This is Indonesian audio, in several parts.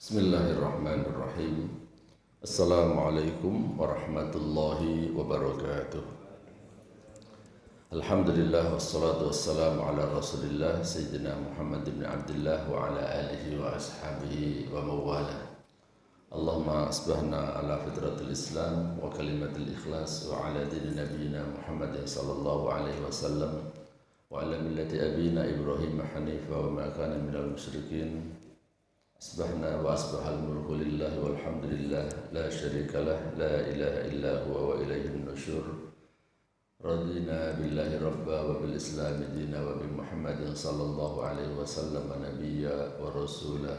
Bismillahirrahmanirrahim. Assalamualaikum warahmatullahi wabarakatuh. Alhamdulillah wassalatu wassalamu ala Rasulillah Sayyidina Muhammad bin Abdullah wa ala alihi wa ashabihi wa mawala. Allahumma asbahna ala fitratil Islam wa kalimatil ikhlas wa ala dini nabiyina Muhammadin sallallahu alaihi wasallam wa ala millati abina Ibrahim hanifa wa ma kana minal musyrikin. Asbahna wa asbahal mulku lillahi walhamdulillah la syarika lah la ilaha illa huwa wa ilaihin nusyur. Radina billahi rabba wa bil islami dina wa bi Muhammadin sallallahu alaihi wasallam nabiyya wa rasula.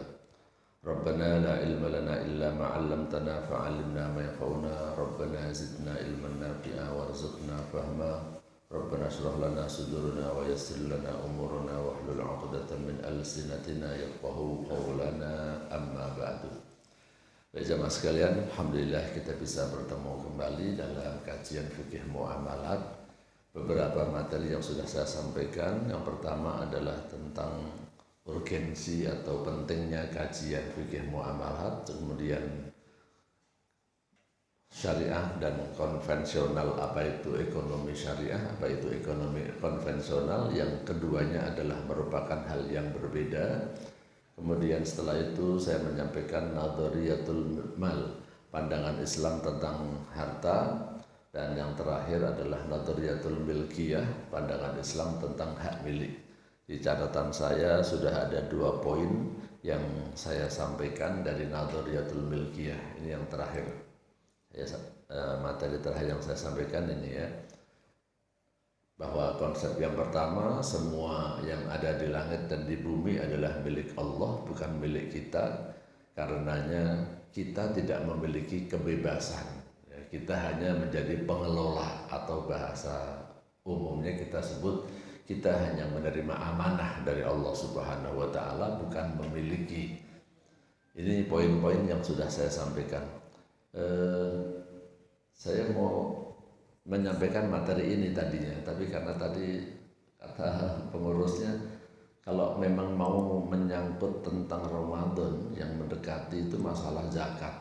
Rabbana la ilma lana illa ma 'allamtana fa'allimna ma yanfa'una. Rabbana zidna ilman nafi'a warzuqna fahma. Rabbana shrah lana sudurana wa yassir lana umurana wa hlul 'uqdatam min alsinatina yafqahu qawlana amma ba'du. Baik jamaah sekalian, alhamdulillah kita bisa bertemu kembali dalam kajian fikih muamalat. Beberapa materi yang sudah saya sampaikan, yang pertama adalah tentang urgensi atau pentingnya kajian fikih muamalat, kemudian syariah dan konvensional, apa itu ekonomi syariah, apa itu ekonomi konvensional. Yang keduanya adalah merupakan hal yang berbeda. Kemudian setelah itu saya menyampaikan nadhariyatul mal, pandangan Islam tentang harta. Dan yang terakhir adalah nadhariyatul milkiyah, pandangan Islam tentang hak milik. Di catatan saya sudah ada 2 poin yang saya sampaikan dari nadhariyatul milkiyah. Ini yang terakhir. Materi terakhir yang saya sampaikan ini ya, bahwa konsep yang pertama, semua yang ada di langit dan di bumi adalah milik Allah, bukan milik kita. Karenanya kita tidak memiliki kebebasan, kita hanya menjadi pengelola, atau bahasa umumnya kita sebut kita hanya menerima amanah dari Allah Subhanahu wa Ta'ala, bukan memiliki. Ini poin-poin yang sudah saya sampaikan. Saya mau menyampaikan materi ini tadinya, tapi karena tadi kata pengurusnya kalau memang mau menyangkut tentang Ramadan yang mendekati itu masalah zakat,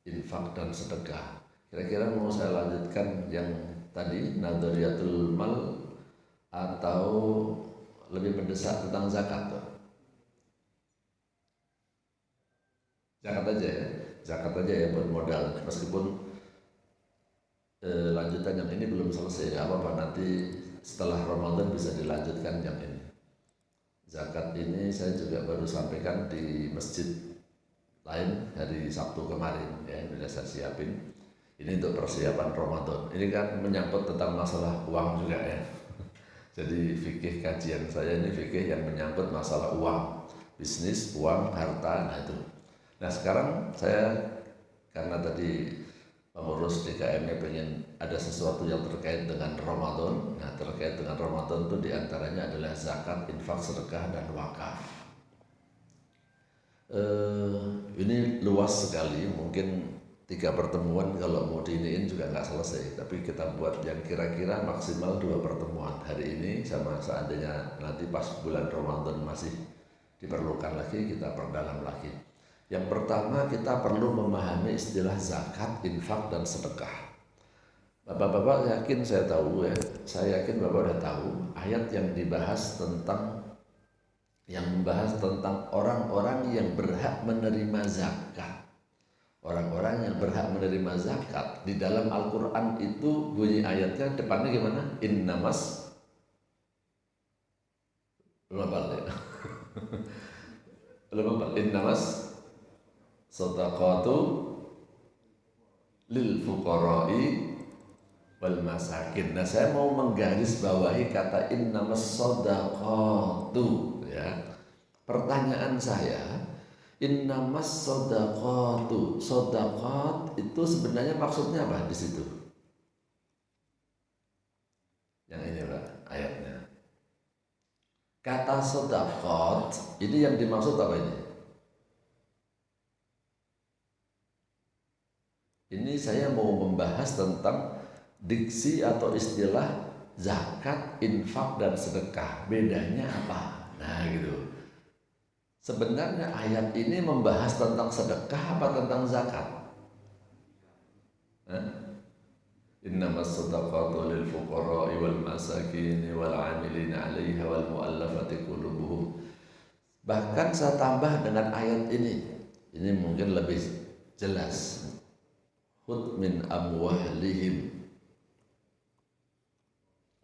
infak dan sedekah. Kira-kira mau saya lanjutkan yang tadi nadhariyatul mal atau lebih mendesak tentang zakat tuh? Zakat aja ya, zakat aja ya buat modal, meskipun lanjutan yang ini belum selesai, apa-apa nanti setelah Ramadan bisa dilanjutkan yang ini. Zakat ini saya juga baru sampaikan di masjid lain hari Sabtu kemarin ya, sudah saya siapin. Ini untuk persiapan Ramadan. Ini kan menyangkut tentang masalah uang juga ya. Jadi fikih kajian saya ini fikih yang menyangkut masalah uang, bisnis, uang, harta, nah itu. Nah sekarang saya, karena tadi pengurus DKM-nya pengen ada sesuatu yang terkait dengan Ramadan. Nah terkait dengan Ramadan itu diantaranya adalah zakat, infak, sedekah, dan wakaf. Ini luas sekali, mungkin 3 pertemuan kalau mau diiniin juga nggak selesai. Tapi kita buat yang kira-kira maksimal 2 pertemuan hari ini, sama seandainya nanti pas bulan Ramadan masih diperlukan lagi, kita perdalam lagi. Yang pertama, kita perlu memahami istilah zakat, infak, dan sedekah. Bapak-bapak yakin saya tahu ya, saya yakin Bapak udah tahu ayat yang dibahas tentang, yang membahas tentang orang-orang yang berhak menerima zakat. Orang-orang yang berhak menerima zakat di dalam Al-Quran itu bunyi ayatnya depannya gimana? Innamas, belum hafal ya? Belum hafal. Innamas shadaqatu lil fuqara'i wal masakin. Nah saya mau menggaris bawahi kata innamas shadaqatu ya. Pertanyaan saya, innamas shadaqatu, shadaqat itu sebenarnya maksudnya apa di situ? Yang ini Pak ayatnya. Kata shadaqat ini yang dimaksud apa ini? Ini saya mau membahas tentang diksi atau istilah zakat, infak, dan sedekah. Bedanya apa? Nah gitu. Sebenarnya ayat ini membahas tentang sedekah apa tentang zakat? Innamas sadaqatu lil fuqara'i wal masakin wal 'amilina 'alaiha wal mu'allafati qulubuhum. Bahkan saya tambah dengan ayat ini. Ini mungkin lebih jelas. Khudh min amwalihim.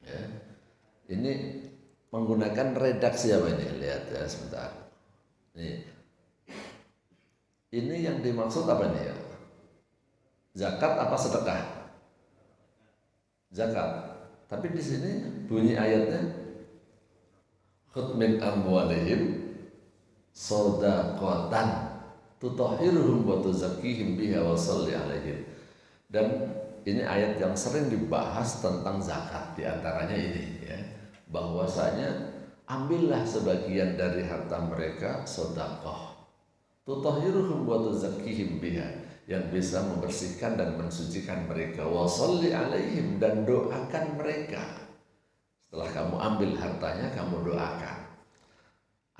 Ya. Ini menggunakan redaksi apa ini? Lihat ya sebentar. Ini yang dimaksud apa nih ya? Zakat apa sedekah? Zakat. Tapi di sini bunyi ayatnya khudh min amwalihim shadaqatan tutahhiruhum wa tuzakkihim biha wa shalli alaihim. Dan ini ayat yang sering dibahas tentang zakat, di antaranya ini ya, bahwasanya ambillah sebagian dari harta mereka sedekah. Tutahhiruhum wa tuzakkihim biha, yang bisa membersihkan dan mensucikan mereka. Wa shalli alaihim, dan doakan mereka. Setelah kamu ambil hartanya, kamu doakan.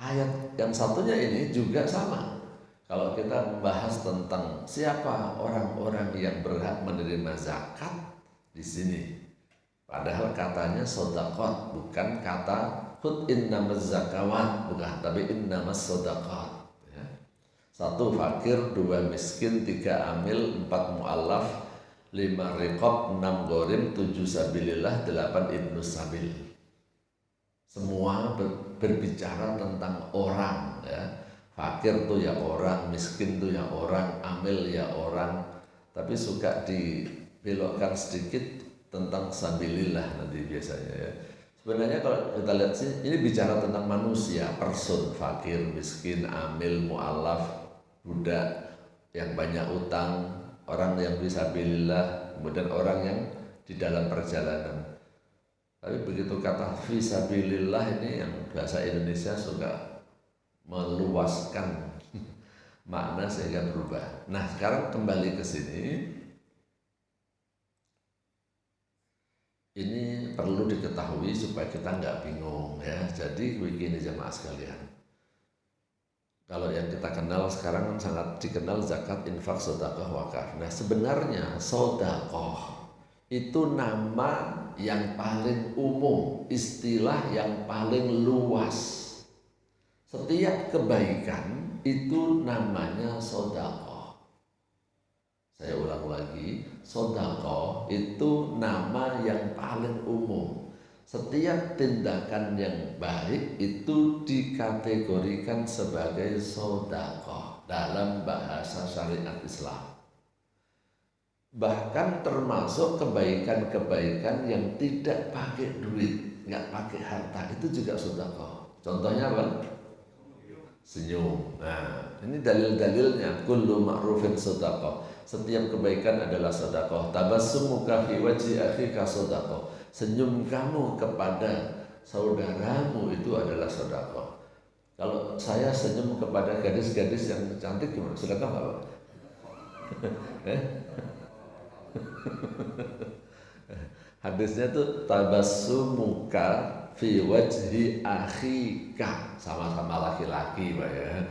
Ayat yang satunya ini juga sama. Kalau kita membahas tentang siapa orang-orang yang berhak menerima zakat di sini, padahal katanya sedekah, bukan kata khudh innamaz zakawat, bukan, tapi innamas sedekah. Ya. 1 fakir, 2 miskin, 3 amil, 4 mu'allaf, 5 riqab, 6 ghorim, 7 sabilillah, 8 ibnu sabil. Semua berbicara tentang orang ya. Fakir tuh ya orang, miskin tuh ya orang, amil ya orang. Tapi suka dibelokkan sedikit tentang sabilillah nanti biasanya ya. Sebenarnya kalau kita lihat sih, ini bicara tentang manusia, person, fakir, miskin, amil, mu'alaf, budak yang banyak utang, orang yang fisabilillah, kemudian orang yang di dalam perjalanan. Tapi begitu kata fisabilillah ini yang bahasa Indonesia suka meluaskan makna sehingga berubah. Nah, sekarang kembali ke sini. Ini perlu diketahui supaya kita nggak bingung ya. Jadi begini jemaah sekalian. Kalau yang kita kenal sekarang kan sangat dikenal zakat, infak, sedekah, wakaf. Nah, sebenarnya sedekah itu nama yang paling umum, istilah yang paling luas. Setiap kebaikan itu namanya sedekah. Saya ulang lagi, sedekah itu nama yang paling umum. Setiap tindakan yang baik itu dikategorikan sebagai sedekah dalam bahasa syariat Islam. Bahkan termasuk kebaikan-kebaikan yang tidak pakai duit, nggak pakai harta, itu juga sedekah. Contohnya apa? Senyum. Nah, ini dalil-dalilnya. Kullu ma'rufin sedekah. Setiap kebaikan adalah sedekah. Tabassumuka fi wajhi akhika sedekah. Senyum kamu kepada saudaramu itu adalah sedekah. Kalau saya senyum kepada gadis-gadis yang cantik gimana? Sedekah enggak, Pak? Hadisnya tuh tabassumuka fi wajhi akhika, sama-sama laki-laki Pak ya.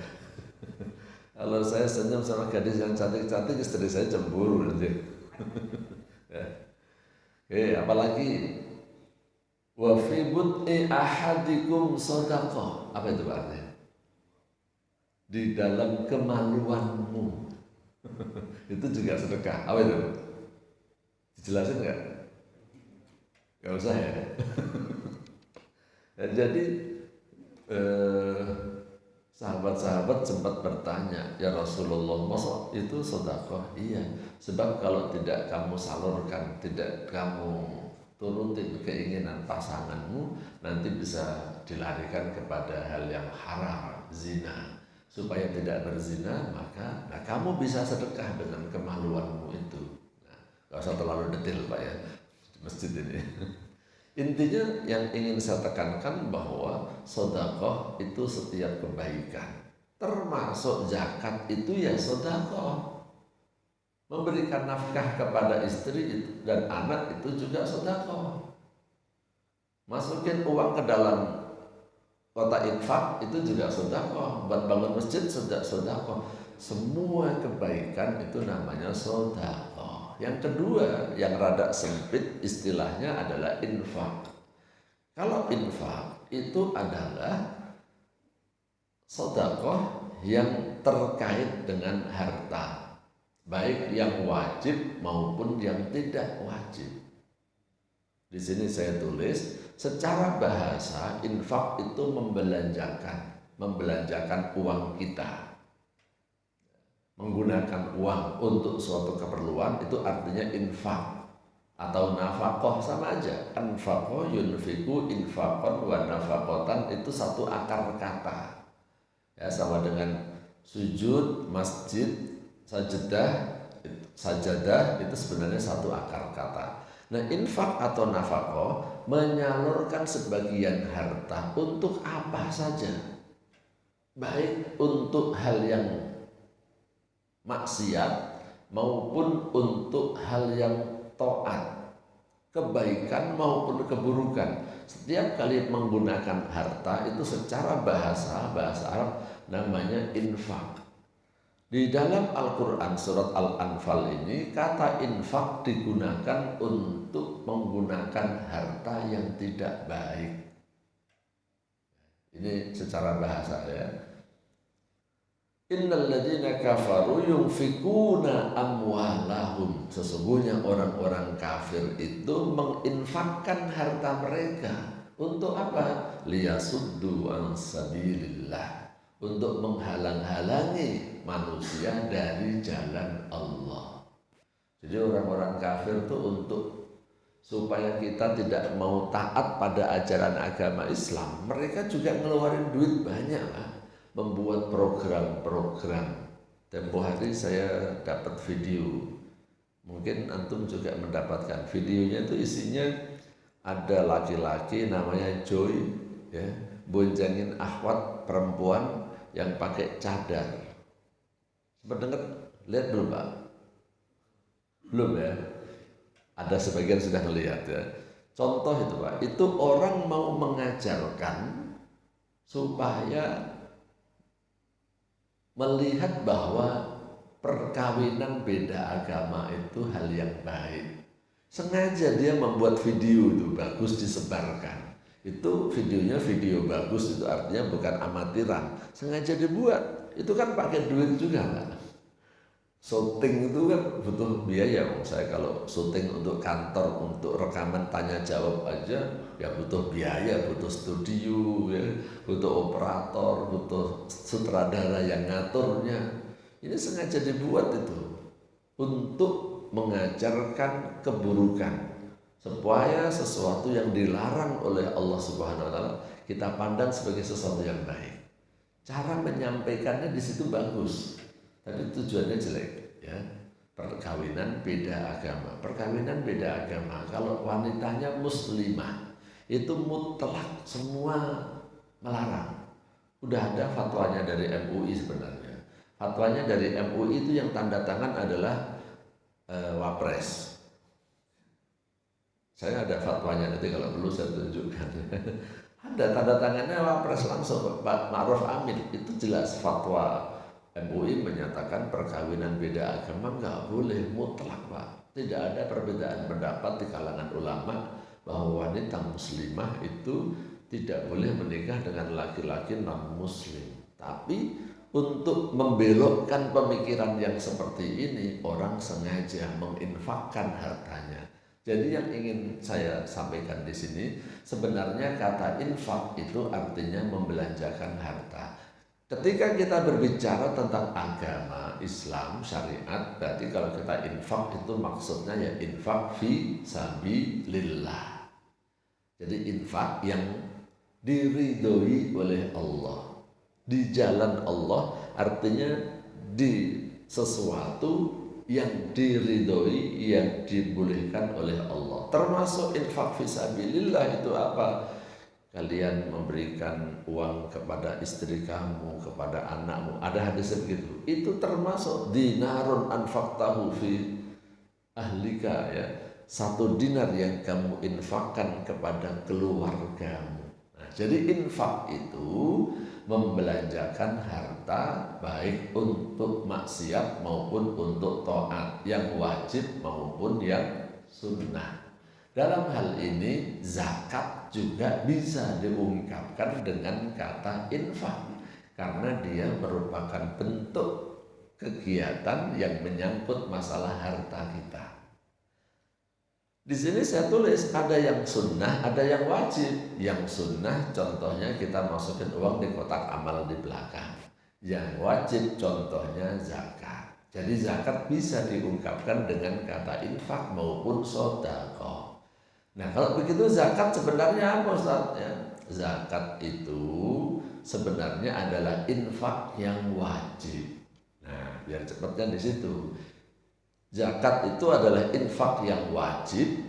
Kalau saya senyum sama gadis yang cantik-cantik, istri saya cemburu nanti. Ya. Apalagi wa fi bud'i ahadikum shadaqah. Apa itu artinya? Di dalam kemaluanmu. Itu juga sedekah. Apa itu? Dijelasin enggak? Enggak usah ya. Ya, jadi sahabat-sahabat sempat bertanya, ya Rasulullah, masa itu sedekah? Iya, sebab kalau tidak kamu salurkan, tidak kamu turutin keinginan pasanganmu, nanti bisa dilarikan kepada hal yang haram, zina. Supaya tidak berzina, maka kamu bisa sedekah dengan kemaluanmu itu. Nah, gak usah terlalu detail Pak ya, di masjid ini. Intinya yang ingin saya tekankan bahwa sedekah itu setiap kebaikan, termasuk zakat itu ya sedekah. Memberikan nafkah kepada istri dan anak itu juga sedekah. Masukin uang ke dalam kota infak itu juga sedekah, buat bangun masjid sedekah. Semua kebaikan itu namanya sedekah. Yang kedua, yang rada sempit istilahnya adalah infak. Kalau infak itu adalah sedekah yang terkait dengan harta, baik yang wajib maupun yang tidak wajib. Di sini saya tulis, secara bahasa infak itu membelanjakan uang kita. Menggunakan uang untuk suatu keperluan itu artinya infak atau nafkah, sama aja. Anfaqo yunfiku infaqan wa nafaqatan itu satu akar kata. Ya, sama dengan sujud, masjid, sajadah itu sebenarnya satu akar kata. Nah, infak atau nafkah menyalurkan sebagian harta untuk apa saja, baik untuk hal yang maksiat maupun untuk hal yang taat, kebaikan maupun keburukan. Setiap kali menggunakan harta itu secara bahasa Arab namanya infak. Di dalam Al-Quran surat Al-Anfal ini kata infak digunakan untuk menggunakan harta yang tidak baik. Ini secara bahasa ya. Innal ladzina kafaru yunfikuna amwalahum. Sesungguhnya orang-orang kafir itu menginfakkan harta mereka untuk apa? Liyasuddu an sabilillah, untuk menghalang-halangi manusia dari jalan Allah. Jadi orang-orang kafir itu untuk supaya kita tidak mau taat pada ajaran agama Islam, mereka juga ngeluarin duit banyak lah, membuat program-program. Tempo hari saya dapat video, mungkin antum juga mendapatkan videonya, itu isinya ada laki-laki namanya Joy ya, boncengin akhwat perempuan yang pakai cadar. Sempat dengar? Lihat belum Pak? Belum ya? Ada sebagian sudah melihat ya. Contoh itu Pak, itu orang mau mengajarkan supaya melihat bahwa perkawinan beda agama itu hal yang baik. Sengaja dia membuat video itu bagus, disebarkan. Itu videonya video bagus, itu artinya bukan amatiran, sengaja dibuat. Itu kan pakai duit juga kan. Syuting itu kan butuh biaya. Saya kalau syuting untuk kantor, untuk rekaman tanya jawab aja ya butuh biaya, butuh studio ya, butuh operator, butuh sutradara yang ngaturnya. Ini sengaja dibuat itu untuk mengajarkan keburukan, supaya sesuatu yang dilarang oleh Allah Subhanahu wa taala kita pandang sebagai sesuatu yang baik. Cara menyampaikannya di situ bagus, tapi tujuannya jelek ya. Perkawinan beda agama. Perkawinan beda agama. Kalau wanitanya muslimah itu mutlak semua melarang. Udah ada fatwanya dari MUI sebenarnya. Fatwanya dari MUI itu yang tanda tangan adalah Wapres. Saya ada fatwanya, nanti kalau perlu saya tunjukkan. Ada tanda tangannya Wapres langsung, Pak Ma'ruf Amin. Itu jelas fatwa MUI menyatakan perkawinan beda agama nggak boleh, mutlak Pak. Tidak ada perbedaan pendapat di kalangan ulama bahwa wanita muslimah itu tidak boleh menikah dengan laki-laki non-muslim. Tapi untuk membelokkan pemikiran yang seperti ini, orang sengaja menginfakkan hartanya. Jadi yang ingin saya sampaikan di sini, sebenarnya kata infak itu artinya membelanjakan harta. Ketika kita berbicara tentang agama Islam, syariat, berarti kalau kita infak itu maksudnya ya infak fi sabilillah. Jadi infak yang diridhoi oleh Allah, di jalan Allah, artinya di sesuatu yang diridhoi, yang dibolehkan oleh Allah. Termasuk infak fisabilillah itu apa? Kalian memberikan uang kepada istri kamu, kepada anakmu. Ada hadis begitu. Itu termasuk dinarun anfaqtahu fi ahlika ya. 1 dinar yang kamu infakkan kepada keluargamu. Nah, jadi infak itu membelanjakan harta baik untuk maksiat maupun untuk taat, yang wajib maupun yang sunnah. Dalam hal ini zakat juga bisa diungkapkan dengan kata infak karena dia merupakan bentuk kegiatan yang menyangkut masalah harta kita. Di sini saya tulis ada yang sunnah, ada yang wajib. Yang sunnah contohnya kita masukin uang di kotak amal di belakang. Yang wajib contohnya zakat. Jadi zakat bisa diungkapkan dengan kata infak maupun sedekah. Nah kalau begitu zakat sebenarnya apa Ustaz? Ya, zakat itu sebenarnya adalah infak yang wajib. Nah biar cepatnya di situ. Zakat itu adalah infak yang wajib.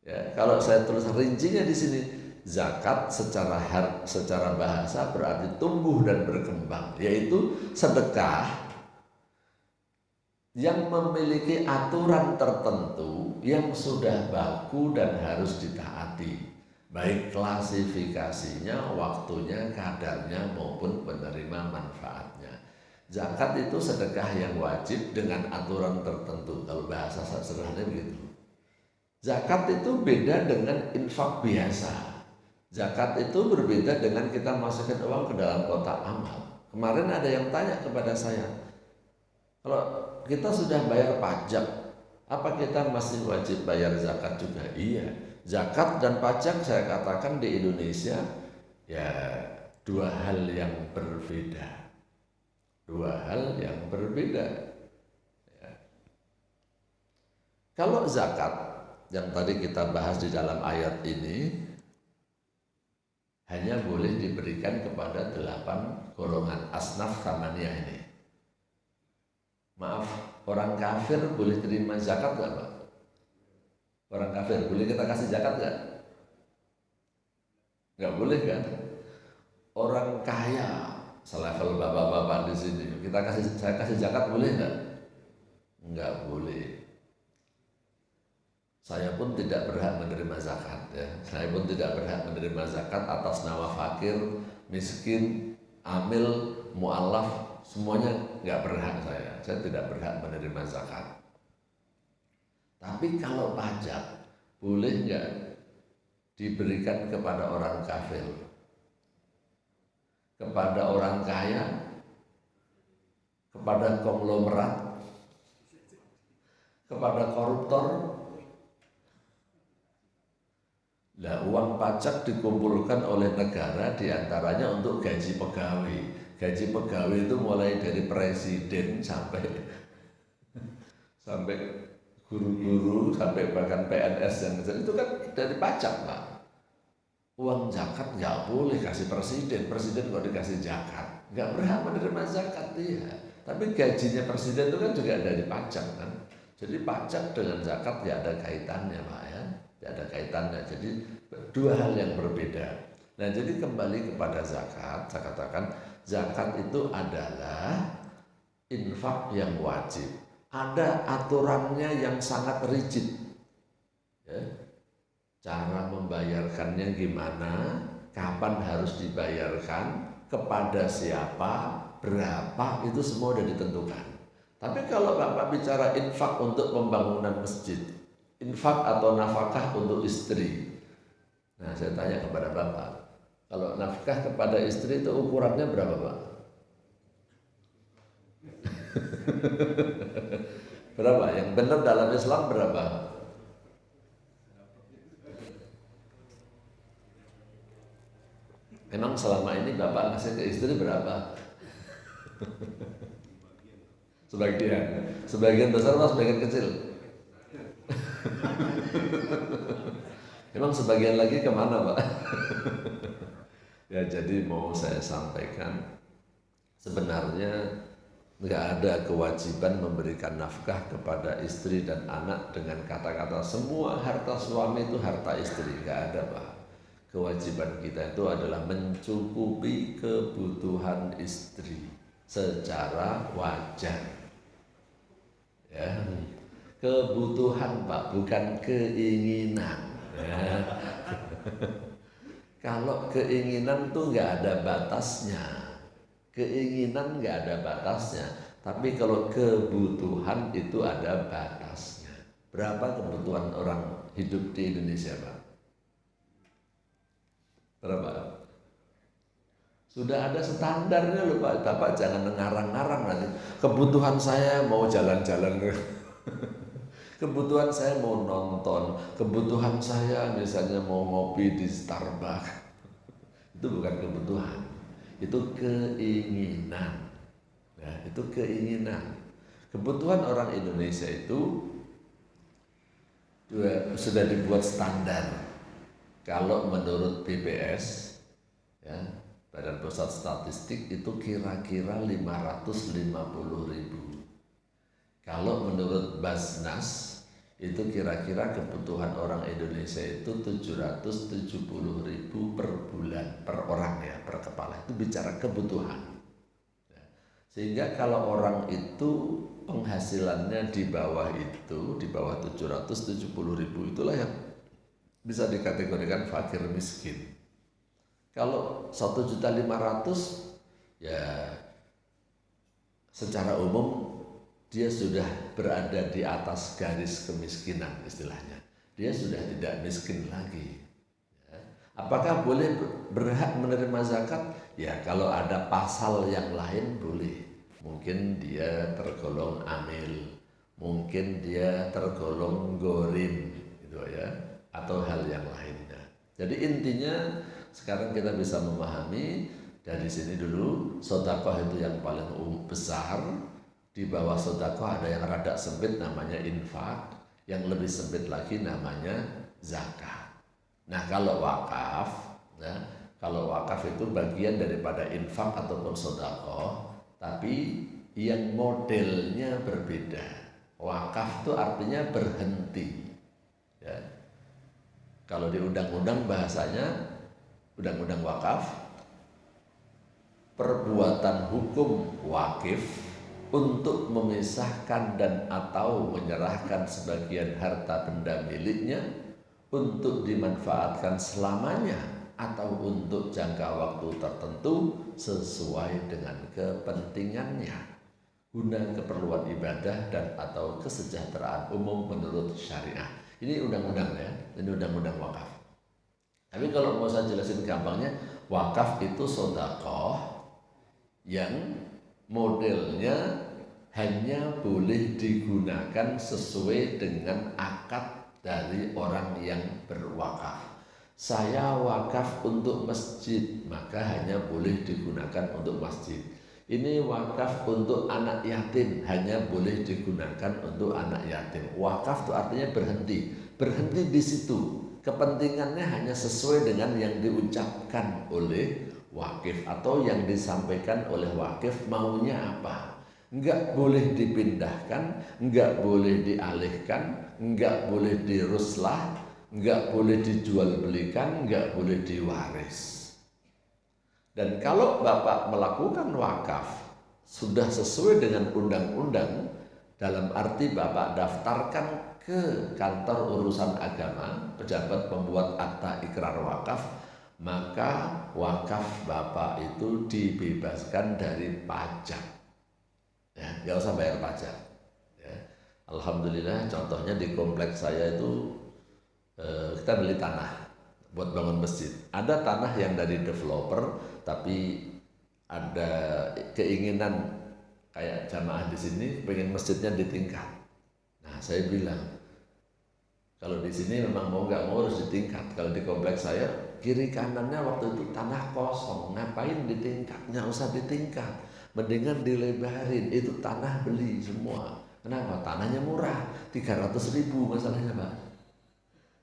Ya, kalau saya tulis rincinya di sini, zakat secara bahasa berarti tumbuh dan berkembang, yaitu sedekah yang memiliki aturan tertentu yang sudah baku dan harus ditaati, baik klasifikasinya, waktunya, kadarnya maupun penerima manfaatnya. Zakat itu sedekah yang wajib dengan aturan tertentu. Kalau bahasa sederhananya begitu. Zakat itu beda dengan infak biasa. Zakat itu berbeda dengan kita masukkan uang ke dalam kotak amal. Kemarin ada yang tanya kepada saya, kalau kita sudah bayar pajak, apa kita masih wajib bayar zakat juga? Iya. Zakat dan pajak saya katakan di Indonesia ya dua hal yang berbeda. Dua hal yang berbeda. Ya. Kalau zakat yang tadi kita bahas di dalam ayat ini hanya boleh diberikan kepada 8 golongan asnaf samaniyah ini. Maaf, orang kafir boleh terima zakat nggak Pak? Orang kafir boleh kita kasih zakat nggak? Nggak boleh kan? Orang kaya selevel bapak-bapak di sini, saya kasih zakat boleh nggak? Nggak boleh. Saya pun tidak berhak menerima zakat. Ya. Saya pun tidak berhak menerima zakat atas nama fakir, miskin, amil, mu'alaf, semuanya nggak berhak saya. Saya tidak berhak menerima zakat. Tapi kalau pajak, boleh nggak diberikan kepada orang kafir? Kepada orang kaya, kepada konglomerat, kepada koruptor. Nah, uang pajak dikumpulkan oleh negara diantaranya untuk gaji pegawai. Gaji pegawai itu mulai dari presiden sampai guru-guru, sampai bahkan PNS yang itu kan dari pajak Pak. Uang zakat nggak boleh kasih presiden kok dikasih zakat, nggak berhak menerima zakat dia. Tapi gajinya presiden itu kan juga dari pajak kan. Jadi pajak dengan zakat ya ada kaitannya Pak ya, ya ada kaitannya. Jadi dua hal yang berbeda. Nah jadi kembali kepada zakat, saya katakan zakat itu adalah infak yang wajib. Ada aturannya yang sangat rigid. Ya. Cara membayarkannya gimana, kapan harus dibayarkan, kepada siapa, berapa, itu semua sudah ditentukan. Tapi kalau Bapak bicara infak untuk pembangunan masjid, infak atau nafkah untuk istri, nah saya tanya kepada Bapak, kalau nafkah kepada istri itu ukurannya berapa Pak? Berapa? Yang benar dalam Islam berapa? Memang selama ini Bapak ngasih ke istri berapa? Sebagian besar atau sebagian kecil? Memang sebagian lagi kemana Pak? Ya jadi mau saya sampaikan, sebenarnya nggak ada kewajiban memberikan nafkah kepada istri dan anak dengan kata-kata semua harta suami itu harta istri, nggak ada Pak. Kewajiban kita itu adalah mencukupi kebutuhan istri secara wajar. Ya, kebutuhan Pak, bukan keinginan. Ya. Kalau keinginan tuh nggak ada batasnya, keinginan nggak ada batasnya. Tapi kalau kebutuhan itu ada batasnya. Berapa kebutuhan orang hidup di Indonesia, Pak? Berapa? Sudah ada standarnya loh Pak. Bapak jangan ngarang-ngarang nanti. Kebutuhan saya mau jalan-jalan ke kebutuhan saya mau nonton, kebutuhan saya misalnya mau ngopi di Starbucks. Itu bukan kebutuhan, itu keinginan. Ya, itu keinginan. Kebutuhan orang Indonesia itu sudah dibuat standar. Kalau menurut BPS, ya, Badan Pusat Statistik itu kira-kira 550.000. Kalau menurut Basnas itu kira-kira kebutuhan orang Indonesia itu 770.000 per bulan, per orang ya, per kepala. Itu bicara kebutuhan. Sehingga kalau orang itu penghasilannya di bawah itu, di bawah 770.000, itulah yang bisa dikategorikan fakir miskin. Kalau 1.500.000 ya secara umum dia sudah berada di atas garis kemiskinan istilahnya. Dia sudah tidak miskin lagi. Ya. Apakah boleh berhak menerima zakat? Ya kalau ada pasal yang lain boleh. Mungkin dia tergolong amil, mungkin dia tergolong gorim, gitu ya, atau hal yang lainnya. Jadi intinya sekarang kita bisa memahami dari sini dulu, sedekah itu yang paling besar. Di bawah sedekah ada yang rada sempit namanya infak, yang lebih sempit lagi namanya zakat. Nah kalau wakaf, ya, kalau wakaf itu bagian daripada infak ataupun sedekah, tapi yang modelnya berbeda. Wakaf itu artinya berhenti. Ya. Kalau di undang-undang bahasanya, undang-undang wakaf, perbuatan hukum wakif untuk memisahkan dan atau menyerahkan sebagian harta benda miliknya untuk dimanfaatkan selamanya atau untuk jangka waktu tertentu sesuai dengan kepentingannya guna keperluan ibadah dan atau kesejahteraan umum menurut syariah. Ini undang-undang ya, ini undang-undang wakaf. Tapi kalau mau saya jelasin gampangnya, wakaf itu sedekah yang modelnya hanya boleh digunakan sesuai dengan akad dari orang yang berwakaf. Saya wakaf untuk masjid, maka hanya boleh digunakan untuk masjid. Ini wakaf untuk anak yatim, hanya boleh digunakan untuk anak yatim. Wakaf itu artinya berhenti, berhenti di situ. Kepentingannya hanya sesuai dengan yang diucapkan oleh wakif atau yang disampaikan oleh wakif maunya apa. Enggak boleh dipindahkan, enggak boleh dialihkan, enggak boleh diruslah, enggak boleh dijual belikan, enggak boleh diwaris. Dan kalau Bapak melakukan wakaf sudah sesuai dengan undang-undang, dalam arti Bapak daftarkan ke kantor urusan agama, pejabat pembuat akta ikrar wakaf, maka wakaf Bapak itu dibebaskan dari pajak. Ya, nggak usah bayar pajak. Ya. Alhamdulillah, contohnya di kompleks saya itu kita beli tanah buat bangun masjid. Ada tanah yang dari developer, tapi ada keinginan kayak jamaah di sini pengen masjidnya ditingkat. Nah, saya bilang kalau di sini memang mau nggak mau harus ditingkat. Kalau di kompleks saya kiri kanannya waktu itu tanah kosong, ngapain ditingkat? Nggak usah ditingkat. Mendingan dilebarin, itu tanah beli semua. Kenapa? Tanahnya murah, 300.000 masalahnya Pak.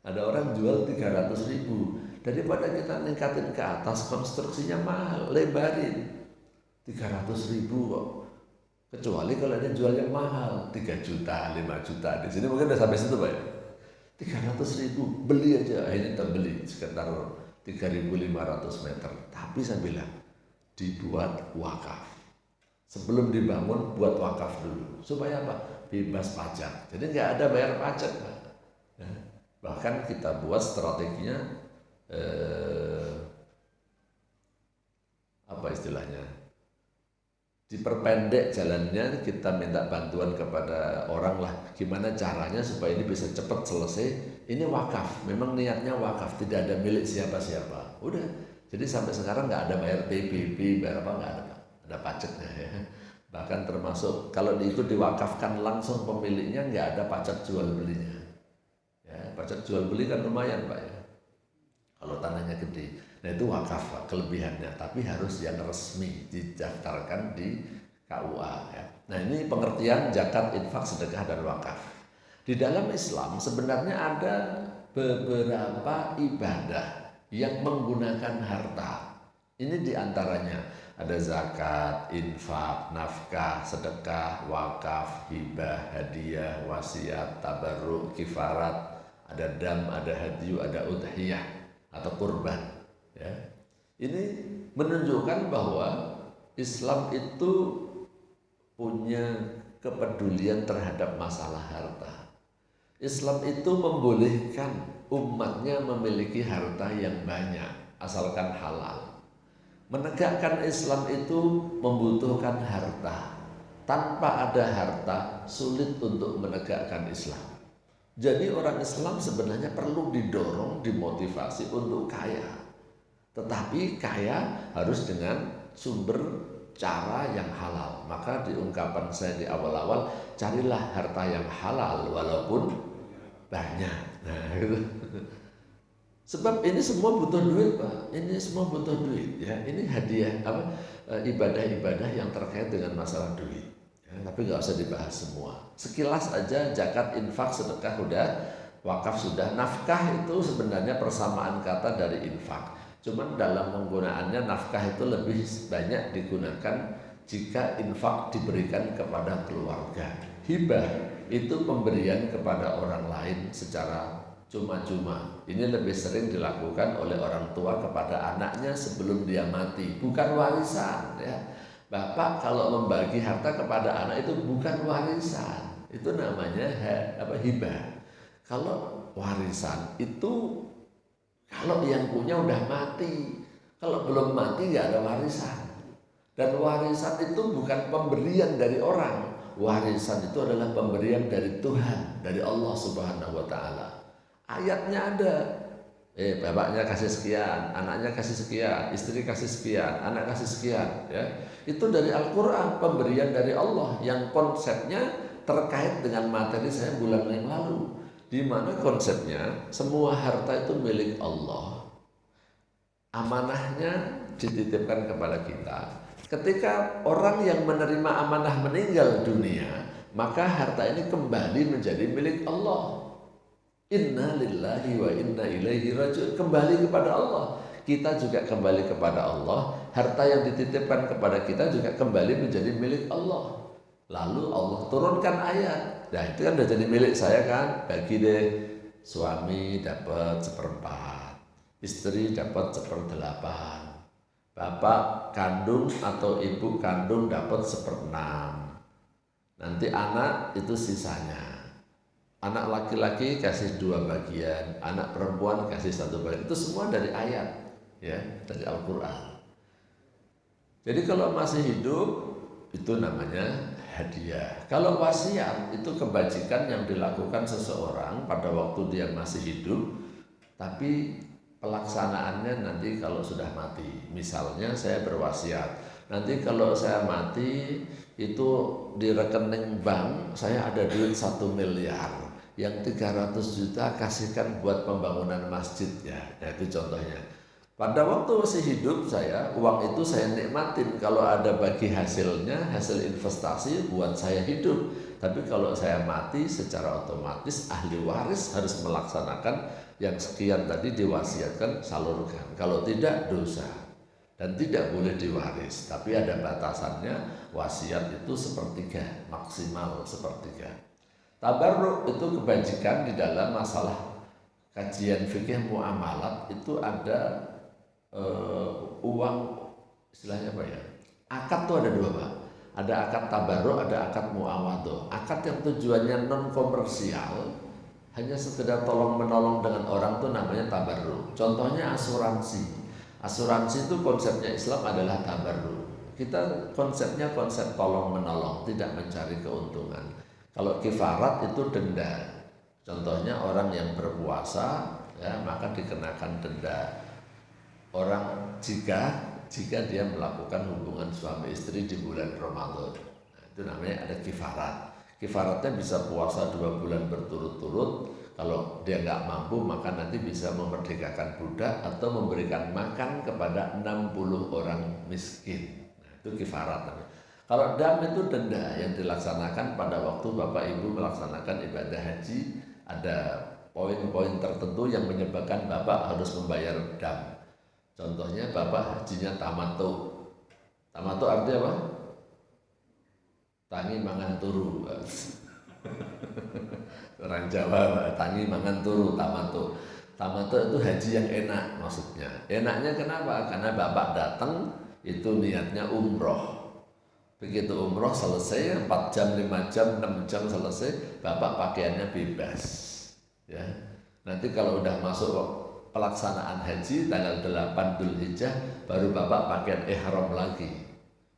Ada orang jual 300.000. Daripada kita ningkatin ke atas, konstruksinya mahal, lebarin 300.000 kok. Kecuali kalau dia jual yang mahal, 3 juta, 5 juta. Di sini mungkin udah sampai situ Pak ya. 300.000, beli aja. Akhirnya kita beli sekitar 3.500 meter. Tapi saya bilang, dibuat wakaf. Sebelum dibangun buat wakaf dulu supaya apa? Bebas pajak. Jadi nggak ada bayar pajak Pak. Bahkan kita buat strateginya apa istilahnya, diperpendek jalannya, kita minta bantuan kepada orang lah, gimana caranya supaya ini bisa cepat selesai. Ini wakaf, memang niatnya wakaf, tidak ada milik siapa-siapa. Udah, jadi sampai sekarang nggak ada bayar PBB, bayar apa, nggak ada pajaknya ya. Bahkan termasuk kalau itu diwakafkan langsung pemiliknya, nggak ada pajak jual belinya. Ya, pajak jual beli kan lumayan Pak ya, kalau tanahnya gede. Nah itu wakaf Pak, kelebihannya, tapi harus yang resmi didaftarkan di KUA ya. Nah ini pengertian zakat, infak, sedekah dan wakaf. Di dalam Islam sebenarnya ada beberapa ibadah yang menggunakan harta. Ini diantaranya ada zakat, infak, nafkah, sedekah, wakaf, hibah, hadiah, wasiat, tabarruk, kifarat, ada dam, ada hadyu, ada udhiyah atau kurban. Ya. Ini menunjukkan bahwa Islam itu punya kepedulian terhadap masalah harta. Islam itu membolehkan umatnya memiliki harta yang banyak asalkan halal. Menegakkan Islam itu membutuhkan harta. Tanpa ada harta sulit untuk menegakkan Islam. Jadi orang Islam sebenarnya perlu didorong, dimotivasi untuk kaya. Tetapi kaya harus dengan sumber cara yang halal. Maka di ungkapan saya di awal-awal, carilah harta yang halal walaupun banyak. Nah, gitu. Sebab ini semua butuh duit Pak. Ini semua butuh duit ya. Ini hadiah ibadah-ibadah yang terkait dengan masalah duit. Ya, tapi nggak usah dibahas semua. Sekilas aja zakat, infak, sedekah udah, wakaf sudah. Nafkah itu sebenarnya persamaan kata dari infak. Cuman dalam penggunaannya nafkah itu lebih banyak digunakan jika infak diberikan kepada keluarga. Hibah itu pemberian kepada orang lain secara cuma-cuma. Ini lebih sering dilakukan oleh orang tua kepada anaknya sebelum dia mati, bukan warisan ya. Bapak kalau membagi harta kepada anak itu bukan warisan, itu namanya hibah. Kalau warisan itu kalau yang punya udah mati, kalau belum mati nggak ada warisan. Dan warisan itu bukan pemberian dari orang. Warisan itu adalah pemberian dari Tuhan, dari Allah Subhanahu wa Ta'ala. Ayatnya ada. Bapaknya kasih sekian, anaknya kasih sekian, istri kasih sekian, anak kasih sekian, ya. Itu dari Al-Qur'an, pemberian dari Allah yang konsepnya terkait dengan materi saya bulan yang lalu. Di mana konsepnya semua harta itu milik Allah. Amanahnya dititipkan kepada kita. Ketika orang yang menerima amanah meninggal dunia, maka harta ini kembali menjadi milik Allah. Inna lillahi wa inna ilaihi raji'un. Kembali kepada Allah. Kita juga kembali kepada Allah. Harta yang dititipkan kepada kita juga kembali menjadi milik Allah. Lalu Allah turunkan ayat. Nah itu kan udah jadi milik saya kan. Bagi deh, suami dapat 1/4, istri dapat 1/8. Bapak kandung atau ibu kandung dapat 1/6. Nanti anak itu sisanya. Anak laki-laki kasih 2 bagian, anak perempuan kasih 1 bagian. Itu semua dari ayat, ya, dari Al-Quran. Jadi kalau masih hidup itu namanya hadiah. Kalau wasiat itu kebajikan yang dilakukan seseorang pada waktu dia masih hidup, tapi pelaksanaannya nanti kalau sudah mati. Misalnya saya berwasiat, nanti kalau saya mati itu di rekening bank saya ada duit 1 miliar, yang 300 juta kasihkan buat pembangunan masjid ya. Nah itu contohnya. Pada waktu masih hidup saya, uang itu saya nikmatin. Kalau ada bagi hasilnya, hasil investasi buat saya hidup. Tapi kalau saya mati, secara otomatis ahli waris harus melaksanakan yang sekian tadi diwasiatkan, salurkan. Kalau tidak, dosa. Dan tidak boleh diwaris. Tapi ada batasannya, wasiat itu 1/3, maksimal 1/3. Tabarruk itu kebajikan di dalam masalah kajian fikih muamalat itu ada uang, istilahnya apa ya? Akad tuh ada 2 Pak. Ada akad tabarruk, ada akad muawadhah. Akad yang tujuannya non komersial, hanya sekedar tolong menolong dengan orang tuh namanya tabarruk. Contohnya asuransi. Asuransi itu konsepnya Islam adalah tabarrur. Kita konsepnya konsep tolong menolong, tidak mencari keuntungan. Kalau kifarat itu denda. Contohnya orang yang berpuasa, ya, maka dikenakan denda. Orang jika dia melakukan hubungan suami istri di bulan Ramadan, nah, itu namanya ada kifarat. Kifaratnya bisa puasa 2 bulan berturut-turut. Kalau dia nggak mampu, maka nanti bisa memerdekakan budak atau memberikan makan kepada 60 orang miskin. Nah, itu kifarat. Kalau dam itu denda yang dilaksanakan pada waktu Bapak Ibu melaksanakan ibadah haji. Ada poin-poin tertentu yang menyebabkan Bapak harus membayar dam. Contohnya Bapak hajinya tamattu. Tamattu artinya apa? Tangi mangan turu. Orang Jawa, tangi mangan turu, tamattu. Tamattu itu haji yang enak maksudnya. Enaknya kenapa? Karena Bapak datang itu niatnya umroh. Begitu umroh selesai 4 jam, 5 jam, 6 jam selesai, Bapak pakaiannya bebas. Ya. Nanti kalau udah masuk pelaksanaan haji tanggal 8 Dzulhijjah baru Bapak pakaian ihram lagi.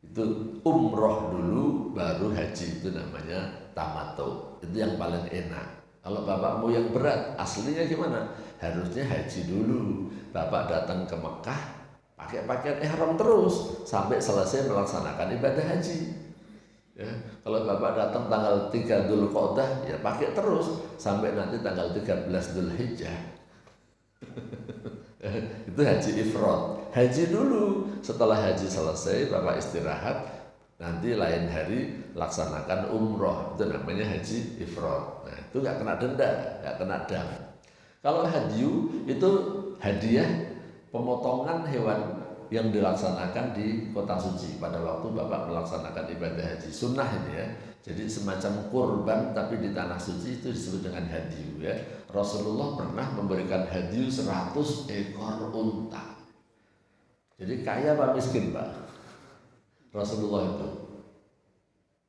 Itu umroh dulu baru haji, itu namanya tamattu. Itu yang paling enak. Kalau Bapak mau yang berat, aslinya gimana? Harusnya haji dulu. Bapak datang ke Mekah pakai pakaian ihram terus sampai selesai melaksanakan ibadah haji. Ya, kalau Bapak datang tanggal 3 Dzulqa'dah ya pakai terus sampai nanti tanggal 13 Dzulhijjah. Itu haji ifrad. Haji dulu, setelah haji selesai Bapak istirahat, nanti lain hari laksanakan umroh, itu namanya haji ifrad. Nah, itu nggak kena denda, nggak kena dam. Kalau hadyu itu hadiah pemotongan hewan yang dilaksanakan di kota suci pada waktu Bapak melaksanakan ibadah haji. Sunnah ini ya. Jadi semacam kurban tapi di tanah suci itu disebut dengan hadyu ya. Rasulullah pernah memberikan hadyu 100 ekor unta. Jadi kaya apa miskin, Pak? Rasulullah itu.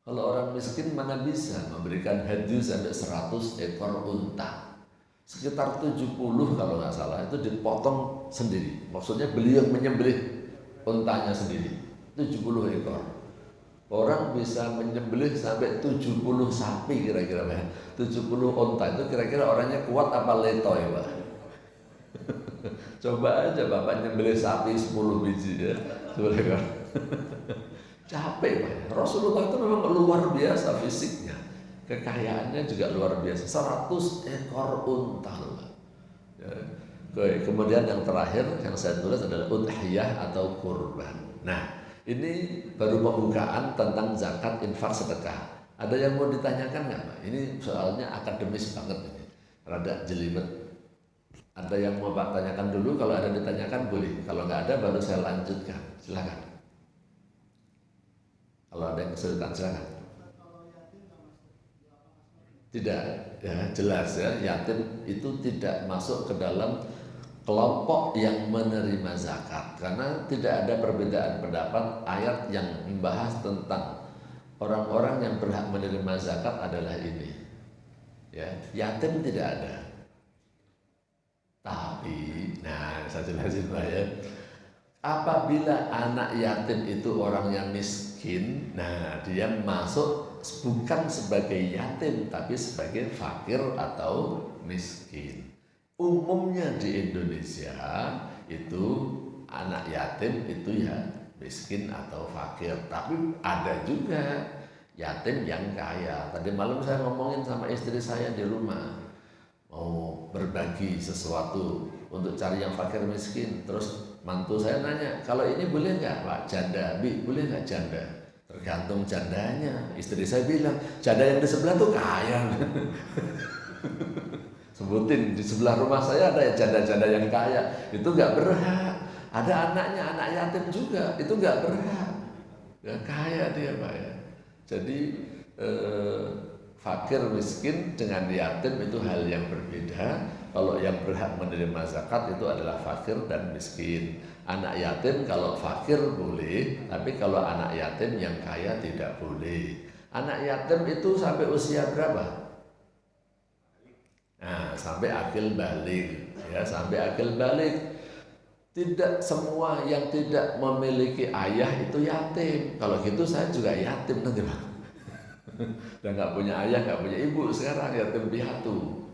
Kalau orang miskin mana bisa memberikan hadyu sampai 100 ekor unta. Sekitar 70 kalau nggak salah itu dipotong sendiri. Maksudnya beliau menyembelih untanya sendiri. 70 ekor. Orang bisa menyembelih sampai 70 sapi kira-kira, Pak. 70 unta itu kira-kira orangnya kuat apa letoy, Pak? Coba aja Bapak nyembelih sapi 10 biji ya. Coba. Capek, Pak. Rasulullah itu memang luar biasa fisiknya. Kekayaannya juga luar biasa, 100 ekor unta. Ya. Kemudian yang terakhir yang saya tulis adalah udhiyah atau kurban. Nah, ini baru pembukaan tentang zakat, infak, sedekah. Ada yang mau ditanyakan nggak, Pak? Ini soalnya akademis banget ini, rada jelimet. Ada yang mau Pak tanyakan dulu? Kalau ada ditanyakan boleh. Kalau nggak ada baru saya lanjutkan. Silakan. Kalau ada yang kesulitan silakan. Tidak, ya jelas ya, yatim itu tidak masuk ke dalam kelompok yang menerima zakat karena tidak ada perbedaan pendapat. Ayat yang membahas tentang orang-orang yang berhak menerima zakat adalah ini. Ya, yatim tidak ada. Tapi, nah saya jelasin Pak ya. Apabila anak yatim itu orang yang miskin, nah dia masuk bukan sebagai yatim tapi sebagai fakir atau miskin. Umumnya di Indonesia itu anak yatim itu ya miskin atau fakir, tapi ada juga yatim yang kaya. Tadi malam saya ngomongin sama istri saya di rumah, mau berbagi sesuatu untuk cari yang fakir miskin. Terus mantu saya nanya, kalau ini boleh nggak Pak janda, Bi boleh nggak janda? Tergantung jandanya. Istri saya bilang, janda yang di sebelah tuh kaya. Sebutin di sebelah rumah saya ada ya janda-janda yang kaya, itu nggak berhak. Ada anaknya, anak yatim juga, itu nggak berhak. Ya kaya dia Pak ya. Jadi fakir miskin dengan yatim itu hal yang berbeda. Kalau yang berhak menerima zakat itu adalah fakir dan miskin. Anak yatim kalau fakir boleh, tapi kalau anak yatim yang kaya tidak boleh. Anak yatim itu sampai usia berapa? Nah, sampai akil balik, ya sampai akil balik. Tidak semua yang tidak memiliki ayah itu yatim. Kalau gitu saya juga yatim nanti Pak. Dan nggak punya ayah, nggak punya ibu sekarang, yatim piatu.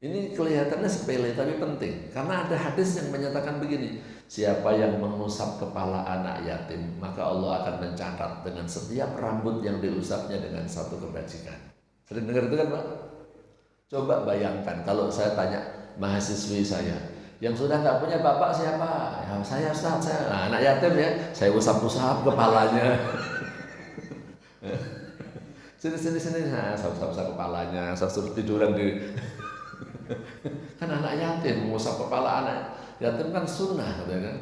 Ini kelihatannya sepele tapi penting. Karena ada hadis yang menyatakan begini, siapa yang mengusap kepala anak yatim, maka Allah akan mencatat dengan setiap rambut yang diusapnya dengan satu kebajikan. Sering dengar itu kan Pak? Coba bayangkan kalau saya tanya mahasiswi saya, yang sudah nggak punya bapak siapa? Ya, saya Ustaz, saya. Nah, anak yatim ya, saya usap-usap kepalanya. Sini, nah, usap-usap kepalanya, saya suruh tiduran di. Kan anak yatim, mengusap kepala anak yatim kan sunnah, kan?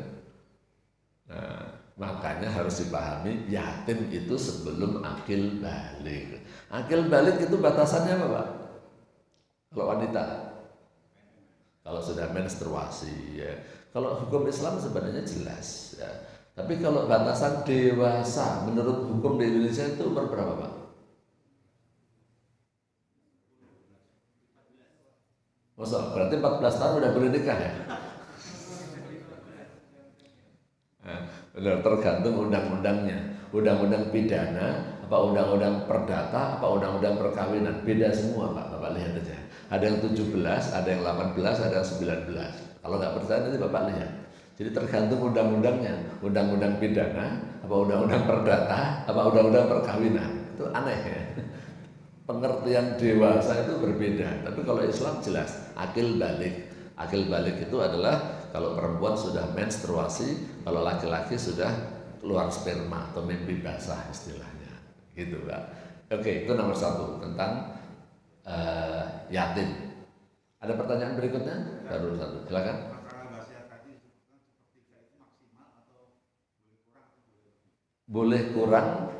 Nah, makanya harus dipahami, yatim itu sebelum akil balik. Akil balik itu batasannya apa Pak? Kalau wanita? Kalau sudah menstruasi ya. Kalau hukum Islam sebenarnya jelas ya. Tapi kalau batasan dewasa menurut hukum di Indonesia itu umur berapa Pak? Masa berarti 14 tahun udah boleh nikah ya? Nah, benar, tergantung undang-undangnya. Undang-undang pidana, apa undang-undang perdata, apa undang-undang perkawinan. Beda semua Pak, Bapak lihat aja. Ada yang 17, ada yang 18, ada yang 19. Kalau nggak percaya nanti Bapak lihat. Jadi tergantung undang-undangnya. Undang-undang pidana, apa undang-undang perdata, apa undang-undang perkawinan. Itu aneh ya. Pengertian dewasa itu berbeda. Tapi kalau Islam jelas, akil balik. Akil balik itu adalah kalau perempuan sudah menstruasi, kalau laki-laki sudah keluar sperma atau mimpi basah istilahnya. Gitu Pak. Oke, itu nomor 1 tentang yatim. Ada pertanyaan berikutnya? Baru 1, silakan. Boleh kurang,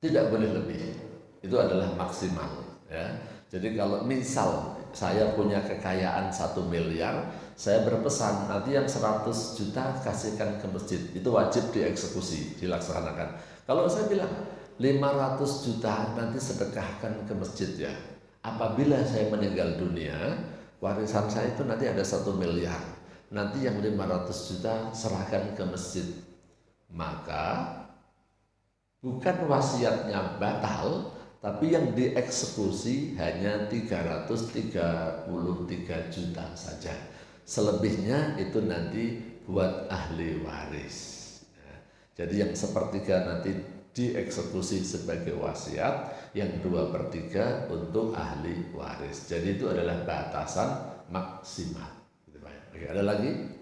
tidak boleh lebih. Itu adalah maksimal ya. Jadi kalau misal saya punya kekayaan 1 miliar, saya berpesan nanti yang 100 juta kasihkan ke masjid, itu wajib dieksekusi, dilaksanakan. Kalau saya bilang 500 juta nanti sedekahkan ke masjid ya, apabila saya meninggal dunia, warisan saya itu nanti ada 1 miliar, nanti yang 500 juta serahkan ke masjid, maka bukan wasiatnya batal, tapi yang dieksekusi hanya 333 juta saja. Selebihnya itu nanti buat ahli waris. Jadi yang sepertiga nanti dieksekusi sebagai wasiat, yang 2/3 untuk ahli waris. Jadi itu adalah batasan maksimal. Oke, ada lagi?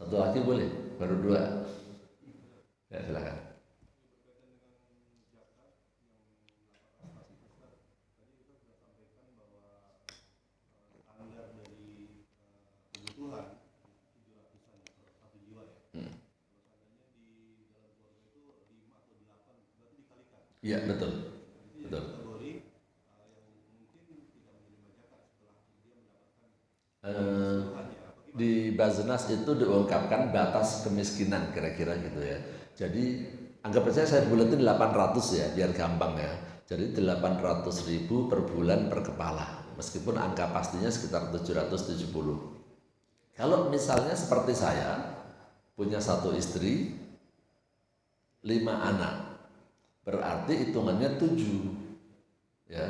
1 lagi boleh? Baru 2. Ya silakan. Iya betul. Di Baznas itu diungkapkan batas kemiskinan kira-kira gitu ya. Jadi anggap saja saya buletin 800 ya biar gampang ya. Jadi 800.000 per bulan per kepala. Meskipun angka pastinya sekitar 770. Kalau misalnya seperti saya punya 1 istri, 5 anak, berarti hitungannya 7 ya.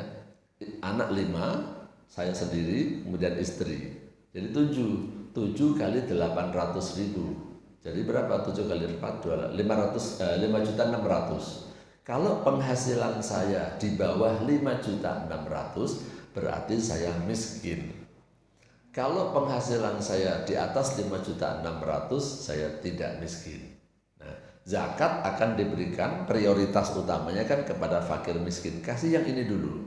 Anak 5, saya sendiri, kemudian istri. Jadi 7 kali 800.000. Jadi berapa? 7 kali 4, 5.600.000. Kalau penghasilan saya di bawah 5.600.000, berarti saya miskin. Kalau penghasilan saya di atas 5.600.000, saya tidak miskin. Nah, zakat akan diberikan, prioritas utamanya kan kepada fakir miskin. Kasih yang ini dulu.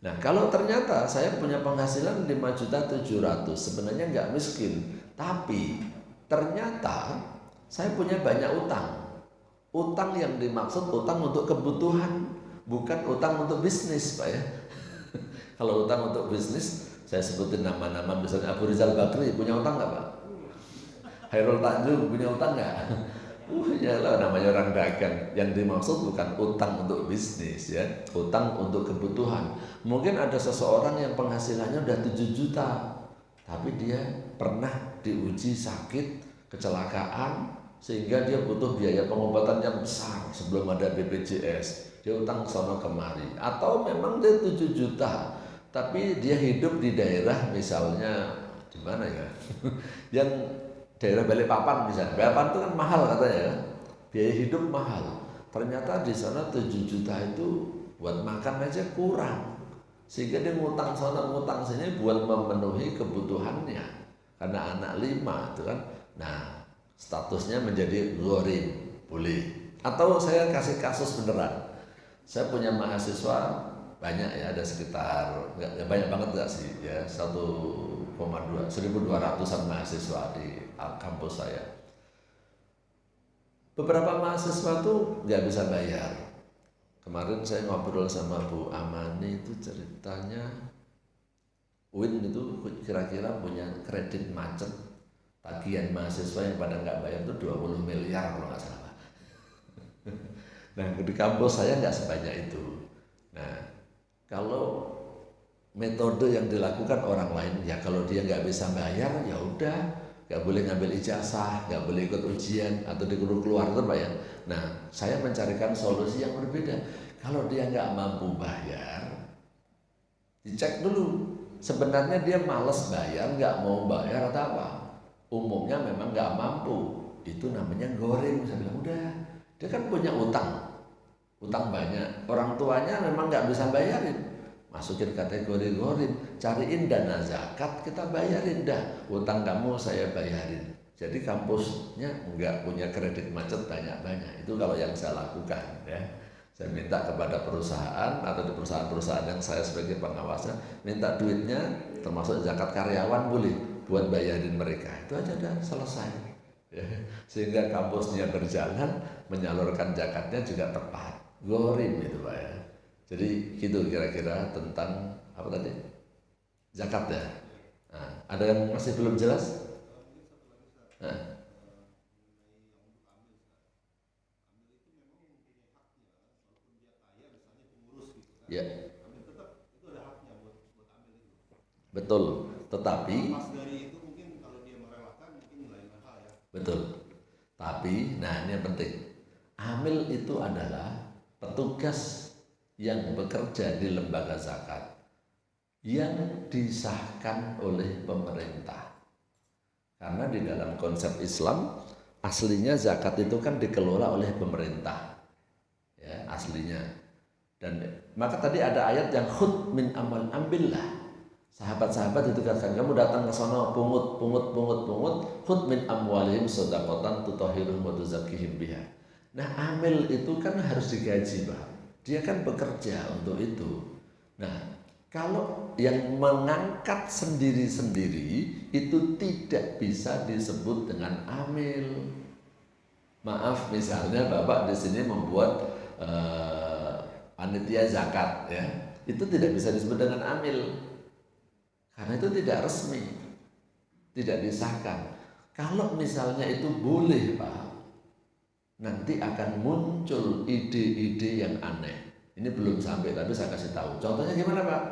Nah, kalau ternyata saya punya penghasilan 5.700.000, sebenarnya nggak miskin, tapi ternyata saya punya banyak utang. Utang yang dimaksud utang untuk kebutuhan, bukan utang untuk bisnis, Pak ya. Kalau utang untuk bisnis, saya sebutin nama-nama, misalnya Abu Rizal Bakri punya utang nggak Pak? Hairul Tanjung punya utang nggak? Iyalah, namanya orang dagang. Yang dimaksud bukan utang untuk bisnis ya, utang untuk kebutuhan. Mungkin ada seseorang yang penghasilannya udah 7 juta, tapi dia pernah diuji sakit, kecelakaan, sehingga dia butuh biaya pengobatan yang besar sebelum ada BPJS. Dia utang sono kemari. Atau memang dia 7 juta, tapi dia hidup di daerah misalnya di mana ya? Yang daerah Balikpapan misalnya. Balikpapan itu kan mahal katanya, biaya hidup mahal. Ternyata di sana 7 juta itu buat makan aja kurang. Sehingga dia ngutang sana ngutang sini buat memenuhi kebutuhannya. Karena anak 5 itu kan. Nah, statusnya menjadi gharim, boleh. Atau saya kasih kasus beneran. Saya punya mahasiswa banyak ya, ada sekitar nggak banyak banget nggak sih ya, 1,2 1.200-an mahasiswa di kampus saya. Beberapa mahasiswa tuh nggak bisa bayar. Kemarin saya ngobrol sama Bu Amani, itu ceritanya UIN itu kira-kira punya kredit macet tagihan mahasiswa yang pada nggak bayar itu 20 miliar kalau nggak salah. Nah, di kampus saya nggak sebanyak itu. Nah, kalau metode yang dilakukan orang lain, ya kalau dia nggak bisa bayar ya udah, nggak boleh ngambil ijazah, nggak boleh ikut ujian atau disuruh keluar tuh Pak ya. Nah, saya mencarikan solusi yang berbeda. Kalau dia nggak mampu bayar, dicek dulu. Sebenarnya dia malas bayar, nggak mau bayar atau apa? Umumnya memang nggak mampu. Itu namanya gharim. Saya bilang udah, dia kan punya utang banyak. Orang tuanya memang nggak bisa bayarin. Masukin kategori gharim, cariin dana zakat, kita bayarin dah. Utang kamu saya bayarin. Jadi kampusnya nggak punya kredit macet banyak-banyak. Itu kalau yang saya lakukan ya. Saya minta kepada perusahaan atau di perusahaan-perusahaan yang saya sebagai pengawasnya, minta duitnya termasuk zakat karyawan boleh buat bayarin mereka. Itu aja dah selesai. Ya. Sehingga kampusnya berjalan, menyalurkan zakatnya juga tepat. Gharim itu Pak ya. Jadi gitu kira-kira tentang apa tadi? Zakat ya. Nah, ada yang masih belum jelas? Nah. Ya. Betul. Tetapi betul. Tapi, nah ini yang penting. Amil itu adalah petugas yang bekerja di lembaga zakat yang disahkan oleh pemerintah. Karena di dalam konsep Islam aslinya zakat itu kan dikelola oleh pemerintah. Ya, aslinya. Dan maka tadi ada ayat yang khud min amal, ambillah. Sahabat-sahabat itu katakan, kamu datang ke sana pungut, khud min amwalihim shadaqatan tutahhiruhum wa tuzakkihim biha. Nah, amil itu kan harus digaji, Pak. Dia kan bekerja untuk itu. Nah, kalau yang mengangkat sendiri-sendiri itu tidak bisa disebut dengan amil. Maaf, misalnya Bapak di sini membuat panitia zakat, ya, itu tidak bisa disebut dengan amil karena itu tidak resmi, tidak disahkan. Kalau misalnya itu boleh Pak, nanti akan muncul ide-ide yang aneh. Ini belum sampai tapi saya kasih tahu. Contohnya gimana Pak?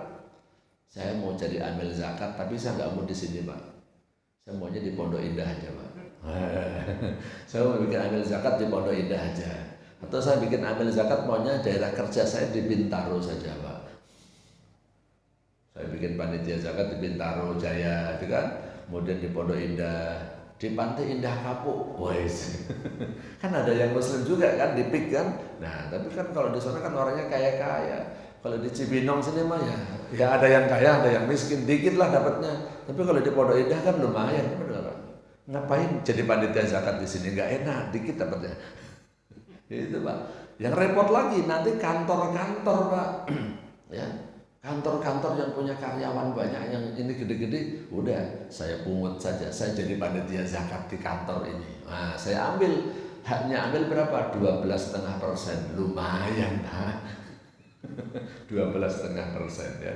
Saya mau jadi amil zakat tapi saya nggak mau di sini Pak. Saya maunya di Pondok Indah aja Pak. Saya mau bikin amil zakat di Pondok Indah aja. Atau saya bikin amil zakat maunya daerah kerja saya di Bintaro saja Pak. Saya bikin panitia zakat di Bintaro Jaya, itu kan. Kemudian di Pondok Indah, di Pantai Indah Kapuk. Wes. Kan ada yang muslim juga kan di PIK kan. Nah, tapi kan kalau di sana kan orangnya kaya-kaya. Kalau di Cibinong sini mah ya ada yang kaya, ada yang miskin, dikit lah dapatnya. Tapi kalau di Pondok Indah kan lumayan, benar. Ngapain jadi panitia zakat di sini? Nggak enak, dikit dapatnya. Itu Pak. Yang repot lagi nanti kantor-kantor Pak. Ya, kantor-kantor yang punya karyawan banyak yang ini gede-gede, udah saya pungut saja. Saya jadi panitia zakat di kantor ini. Nah, saya ambil haknya, ambil berapa? 12,5%. Lumayan Pak. 12,5% ya.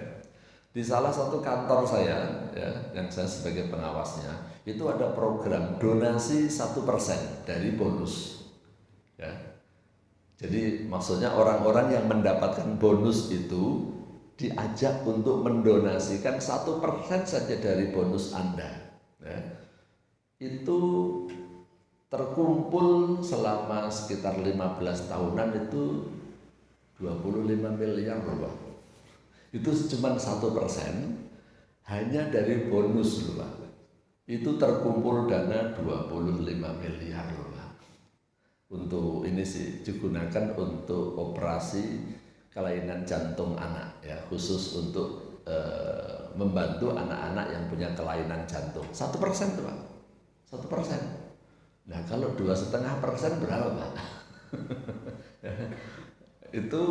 Di salah satu kantor saya ya, yang saya sebagai pengawasnya, itu ada program donasi 1% dari bonus. Ya. Jadi maksudnya orang-orang yang mendapatkan bonus itu diajak untuk mendonasikan 1% saja dari bonus Anda, ya, itu terkumpul selama sekitar 15 tahunan itu 25 miliar loh Pak. Itu cuma 1%, hanya dari bonus loh Pak. Itu terkumpul dana 25 miliar loh Pak. Untuk ini sih digunakan untuk operasi kelainan jantung anak, ya, khusus untuk membantu anak-anak yang punya kelainan jantung. 1% tuh Pak, 1%. Nah kalau 2,5% berapa Pak? Itu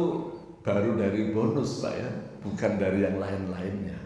baru dari bonus Pak ya, bukan dari yang lain-lainnya.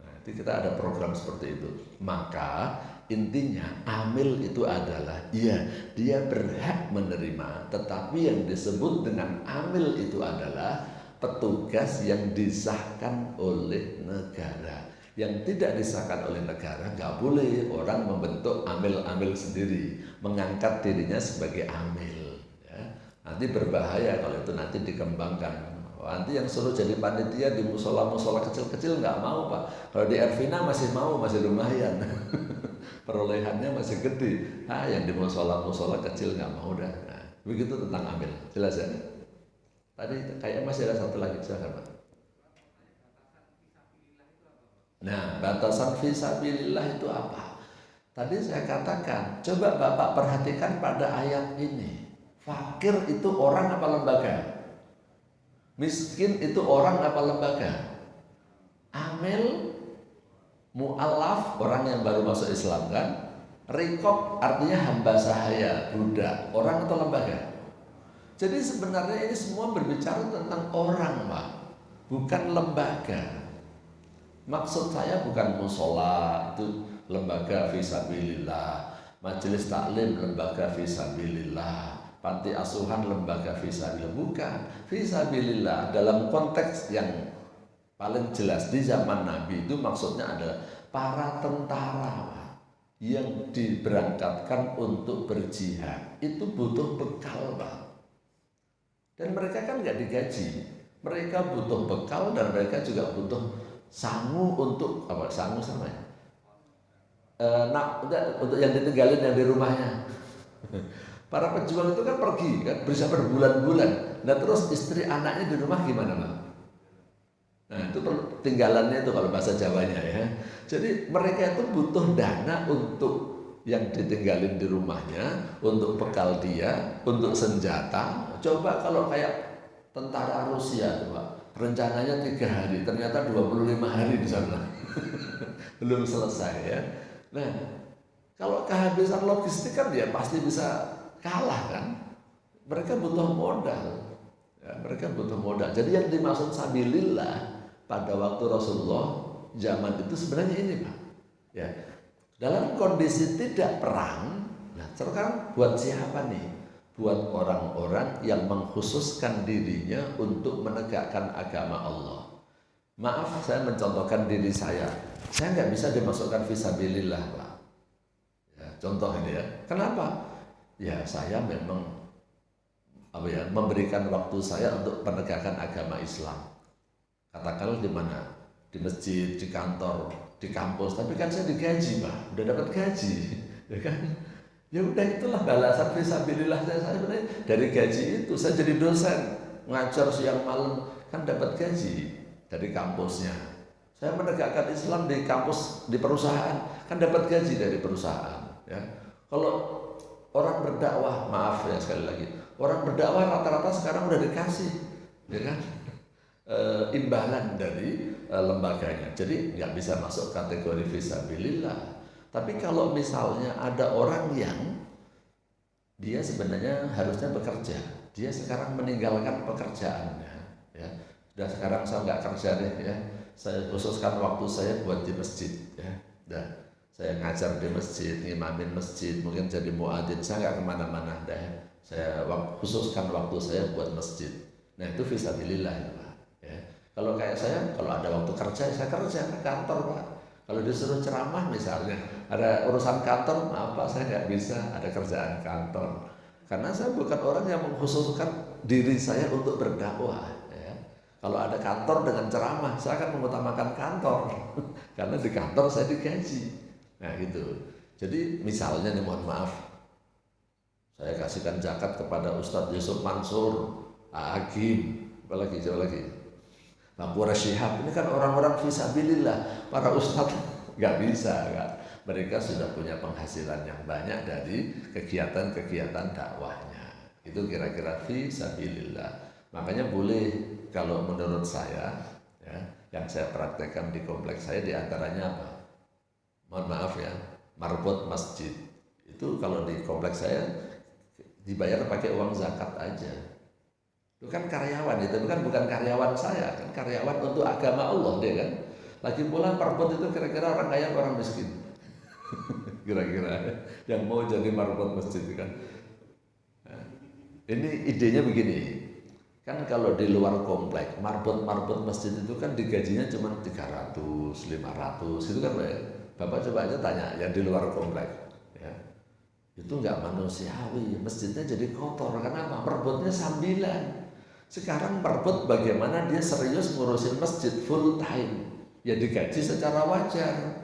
Nah, itu kita ada program seperti itu. Maka intinya amil itu adalah, ya, dia berhak menerima, tetapi yang disebut dengan amil itu adalah petugas yang disahkan oleh negara. Yang tidak disahkan oleh negara nggak boleh orang membentuk amil-amil sendiri, mengangkat dirinya sebagai amil, ya. Nanti berbahaya kalau itu nanti dikembangkan. Nanti yang suruh jadi panitia di musola-musola kecil-kecil nggak mau Pak. Kalau di Ervina masih mau, masih lumayan. Perolehannya masih gede. Yang di musola-musola kecil nggak mau dah. Nah, begitu tentang amil. Jelas ya? Tadi kayaknya masih ada satu lagi, silakan Pak. Nah, batasan fisabilillah itu apa? Tadi saya katakan, coba Bapak perhatikan pada ayat ini. Fakir itu orang apa lembaga? Miskin itu orang apa lembaga? Amil, mu'alaf, orang yang baru masuk Islam kan? Rikob artinya hamba sahaya, budak, orang atau lembaga? Jadi sebenarnya ini semua berbicara tentang orang Pak, bukan lembaga. Maksud saya bukan musola itu lembaga fisabilillah, majelis taklim lembaga fisabilillah, panti asuhan lembaga fisabilillah, bukan. Fisabilillah dalam konteks yang paling jelas di zaman Nabi itu maksudnya adalah para tentara yang diberangkatkan untuk berjihad itu butuh bekal Pak. Dan mereka kan nggak digaji, mereka butuh bekal dan mereka juga butuh sangu untuk apa? Sangu sama ya? Untuk yang ditinggalin yang di rumahnya. Para pejuang itu kan pergi kan, bisa berbulan-bulan. Nah terus istri anaknya di rumah gimana Pak? Nah itu tinggalannya itu kalau bahasa Jawanya ya. Jadi mereka itu butuh dana untuk yang ditinggalin di rumahnya, untuk bekal dia, untuk senjata. Coba kalau kayak tentara Rusia tuh Pak, rencananya 3 hari, ternyata 25 hari di sana. Belum selesai ya. Nah, kalau kehabisan logistik kan dia pasti bisa kalah kan. Mereka butuh modal. Ya, mereka butuh modal. Jadi yang dimaksud sabilillah pada waktu Rasulullah zaman itu sebenarnya ini Pak. Ya. Dalam kondisi tidak perang, nah sekarang buat siapa nih? Buat orang-orang yang mengkhususkan dirinya untuk menegakkan agama Allah. Maaf, saya mencontohkan diri saya nggak bisa dimasukkan fisabilillah Pak. Ya, contoh ini ya. Kenapa? Ya saya memang memberikan waktu saya untuk penegakan agama Islam. Katakanlah di mana? Di masjid, di kantor, di kampus, tapi kan saya digaji Pak, udah dapat gaji, ya kan? Ya udah itulah balasan fisabilillah saya sebenarnya dari gaji itu. Saya jadi dosen, ngajar siang malam, kan dapat gaji dari kampusnya. Saya menegakkan Islam di kampus, di perusahaan, kan dapat gaji dari perusahaan. Ya, kalau orang berdakwah, maaf ya sekali lagi, orang berdakwah rata-rata sekarang udah dikasih, ya kan? Imbalan dari lembaganya. Jadi nggak bisa masuk kategori fisabilillah. Tapi kalau misalnya ada orang yang dia sebenarnya harusnya bekerja, dia sekarang meninggalkan pekerjaannya, ya. Dan sekarang saya nggak kerja deh, ya. Saya khususkan waktu saya buat di masjid, ya. Dan saya ngajar di masjid, ngimamin masjid, mungkin jadi muadzin. Saya nggak kemana-mana, deh. Saya khususkan waktu saya buat masjid. Nah itu fisabilillah ya Pak. Ya. Kalau kayak saya, kalau ada waktu kerja, saya kerja ke kantor Pak. Kalau disuruh ceramah misalnya, ada urusan kantor, maaf Pak, saya nggak bisa, ada kerjaan kantor. Karena saya bukan orang yang mengkhususkan diri saya untuk berdakwah. Ya. Kalau ada kantor dengan ceramah, saya akan mengutamakan kantor karena di kantor saya digaji. Nah gitu. Jadi misalnya nih, mohon maaf, saya kasihkan zakat kepada Ustadz Yusuf Mansur, Agim, siapa lagi, Pak Quraish Shihab. Ini kan orang-orang fisabilillah, para ustadz nggak bisa kan. Mereka sudah punya penghasilan yang banyak dari kegiatan-kegiatan dakwahnya. Itu kira-kira fisabilillah. Makanya boleh, kalau menurut saya, ya, yang saya praktekkan di kompleks saya diantaranya apa? Mohon maaf ya, marbot masjid. Itu kalau di kompleks saya dibayar pakai uang zakat aja. Itu kan karyawan, itu kan bukan karyawan saya, kan karyawan untuk agama Allah dia kan. Lagi pula marbot itu kira-kira orang kaya orang miskin. Kira-kira yang mau jadi marbot masjid kan. Nah, ini idenya begini. Kan kalau di luar komplek, marbot masjid itu kan digajinya cuma 300, 500, itu kan Pak ya. Bapak coba aja tanya yang di luar komplek, ya. Itu nggak manusiawi, masjidnya jadi kotor. Kenapa? Marbotnya sambilan. Sekarang marbot bagaimana dia serius ngurusin masjid full time, ya digaji secara wajar,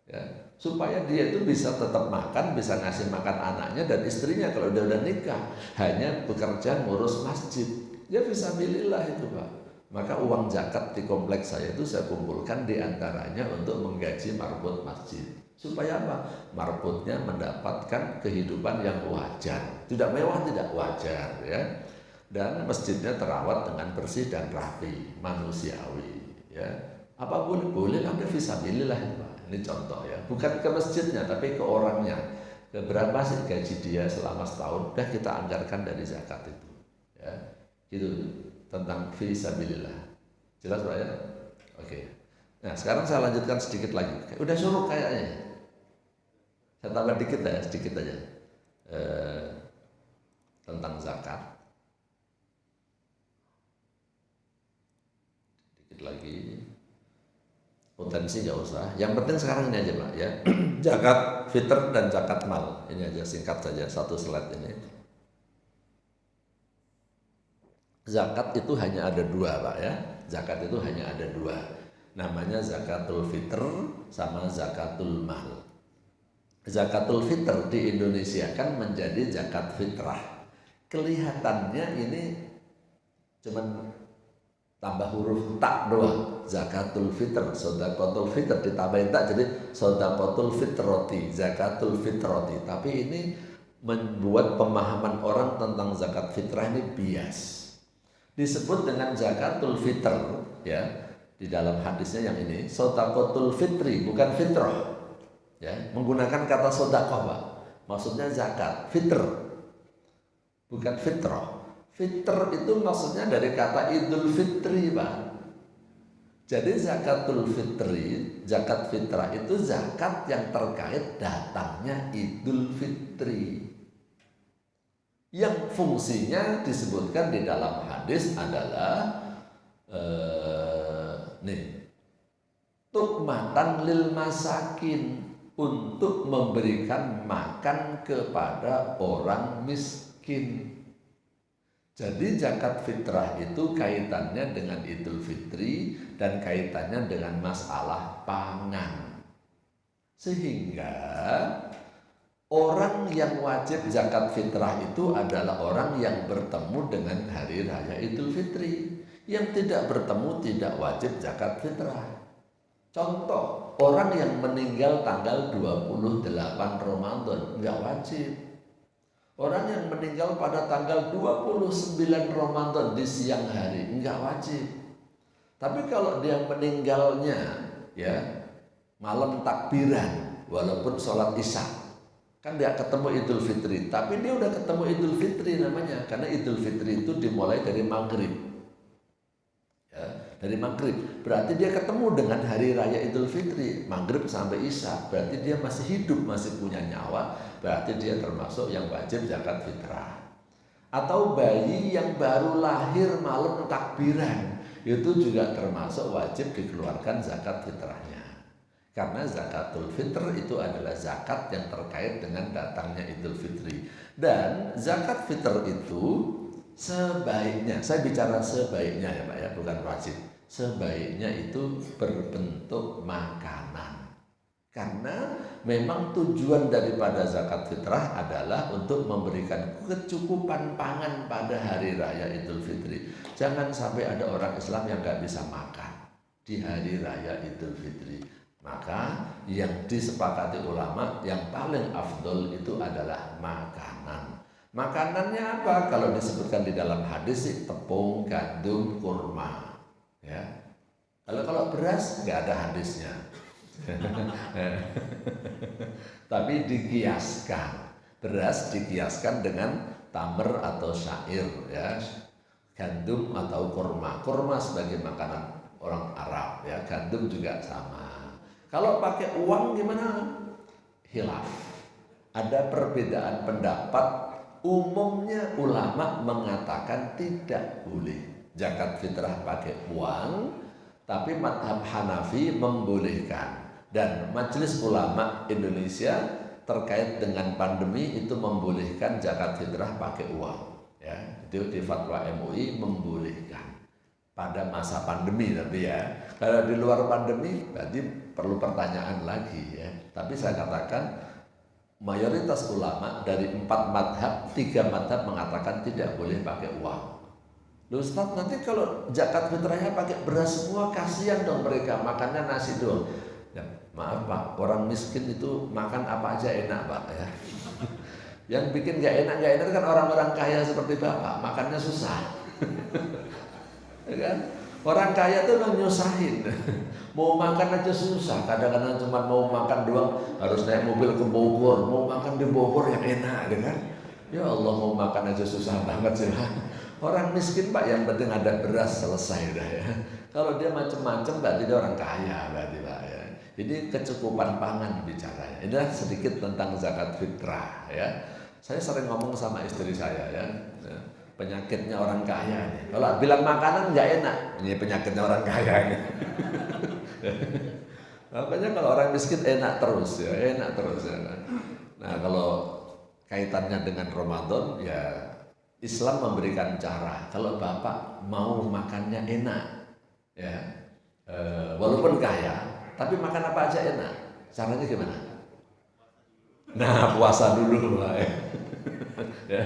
ya, supaya dia itu bisa tetap makan, bisa ngasih makan anaknya dan istrinya kalau dia udah nikah, hanya bekerja ngurus masjid. Ya fisabilillah itu Pak. Maka uang zakat di kompleks saya itu saya kumpulkan diantaranya untuk menggaji marbot masjid. Supaya apa? Marbotnya mendapatkan kehidupan yang wajar. Tidak mewah, tidak wajar ya. Dan masjidnya terawat dengan bersih dan rapi, manusiawi ya. Apa boleh ada fisabilillah itu Pak. Ini contoh ya. Bukan ke masjidnya tapi ke orangnya. Berapa sih gaji dia selama setahun? Udah kita anggarkan dari zakat itu ya. Gitu tentang fisabilillah. Jelas Pak ya? Oke. Nah sekarang saya lanjutkan sedikit lagi. Udah suruh kayaknya. Saya tambah dikit ya, sedikit aja tentang zakat. Sedikit lagi. Potensi nggak usah. Yang penting sekarang ini aja Pak ya. Zakat fitr dan zakat mal. Ini aja singkat saja satu slide ini. Zakat itu hanya ada dua Pak ya. Zakat itu hanya ada dua. Namanya zakatul fitr sama zakatul mal. Zakatul fitr di Indonesia kan menjadi zakat fitrah. Kelihatannya ini cuman tambah huruf tak doang. Zakatul fitr, sedekatul fitr ditambahin tak jadi sedekatul fitroti, zakatul fitroti. Tapi ini membuat pemahaman orang tentang zakat fitrah ini bias. Disebut dengan zakatul fitr ya, di dalam hadisnya yang ini sedekatul fitri bukan fitrah ya, menggunakan kata sedekah Pak, maksudnya zakat. Fitr bukan fitrah. Fitr itu maksudnya dari kata idul fitri Pak. Jadi zakatul fitri, zakat fitrah itu zakat yang terkait datangnya idul fitri, yang fungsinya disebutkan di dalam hadis adalah tukmatan lil masakin, untuk memberikan makan kepada orang miskin. Jadi zakat fitrah itu kaitannya dengan idul fitri dan kaitannya dengan masalah pangan. Sehingga orang yang wajib zakat fitrah itu adalah orang yang bertemu dengan hari raya Idul Fitri. Yang tidak bertemu tidak wajib zakat fitrah. Contoh, orang yang meninggal tanggal 28 Ramadan nggak wajib. Orang yang meninggal pada tanggal 29 Ramadan di siang hari nggak wajib. Tapi kalau dia meninggalnya ya malam takbiran walaupun sholat isya, kan dia ketemu Idul Fitri, tapi dia udah ketemu Idul Fitri namanya, karena Idul Fitri itu dimulai dari maghrib ya, dari maghrib berarti dia ketemu dengan hari raya Idul Fitri, maghrib sampai isya, berarti dia masih hidup, masih punya nyawa, berarti dia termasuk yang wajib zakat fitrah. Atau bayi yang baru lahir malam takbiran, itu juga termasuk wajib dikeluarkan zakat fitrahnya. Karena zakatul fitr itu adalah zakat yang terkait dengan datangnya Idul Fitri. Dan zakat fitr itu sebaiknya, saya bicara sebaiknya ya Pak ya, bukan wajib. Sebaiknya itu berbentuk makanan. Karena memang tujuan daripada zakat fitrah adalah untuk memberikan kecukupan pangan pada hari raya Idul Fitri. Jangan sampai ada orang Islam yang nggak bisa makan di hari raya Idul Fitri. Maka yang disepakati ulama yang paling afdol itu adalah makanan. Makanannya apa? Kalau disebutkan di dalam hadis sih tepung, gandum, kurma. Ya. Kalau beras nggak ada hadisnya. Tapi dikiaskan, beras dikiaskan dengan tamr atau syair, ya, gandum atau kurma. Kurma sebagai makanan orang Arab, ya, gandum juga sama. Kalau pakai uang gimana? Hilaf. Ada perbedaan pendapat. Umumnya ulama mengatakan tidak boleh zakat fitrah pakai uang, tapi madhab Hanafi membolehkan. Dan Majelis Ulama Indonesia terkait dengan pandemi itu membolehkan zakat fitrah pakai uang. Ya, itu di fatwa MUI membolehkan pada masa pandemi, tapi ya kalau di luar pandemi berarti perlu pertanyaan lagi ya. Tapi saya katakan mayoritas ulama dari 4 madhab, 3 madhab mengatakan tidak boleh pakai uang. Loh Ustaz, nanti kalau zakat fitrahnya pakai beras semua, kasihan dong mereka, makannya nasi doang. Ya, maaf Pak, orang miskin itu makan apa aja enak Pak ya. Yang bikin gak enak kan orang-orang kaya seperti Bapak, makannya susah. Ya kan? Orang kaya tuh nyusahin. Mau makan aja susah, kadang-kadang cuma mau makan doang harus naik mobil ke Bogor, mau makan di Bogor yang enak, kan? Ya Allah, mau makan aja susah banget sih. Orang miskin Pak, yang penting ada beras selesai dah ya. Kalau dia macam-macam berarti dia orang kaya berarti Pak ya. Jadi kecukupan pangan bicaranya. Inilah sedikit tentang zakat fitrah ya. Saya sering ngomong sama istri saya ya. Penyakitnya orang kaya nih. Kalau bilang makanan nggak enak, ini penyakitnya orang kaya nih. Makanya kalau orang miskin enak terus ya, enak terus ya. Nah kalau kaitannya dengan Ramadan ya, Islam memberikan cara. Kalau Bapak mau makannya enak, ya, walaupun kaya, tapi makan apa aja enak. Caranya gimana? Nah, puasa dulu, Pak. Ya.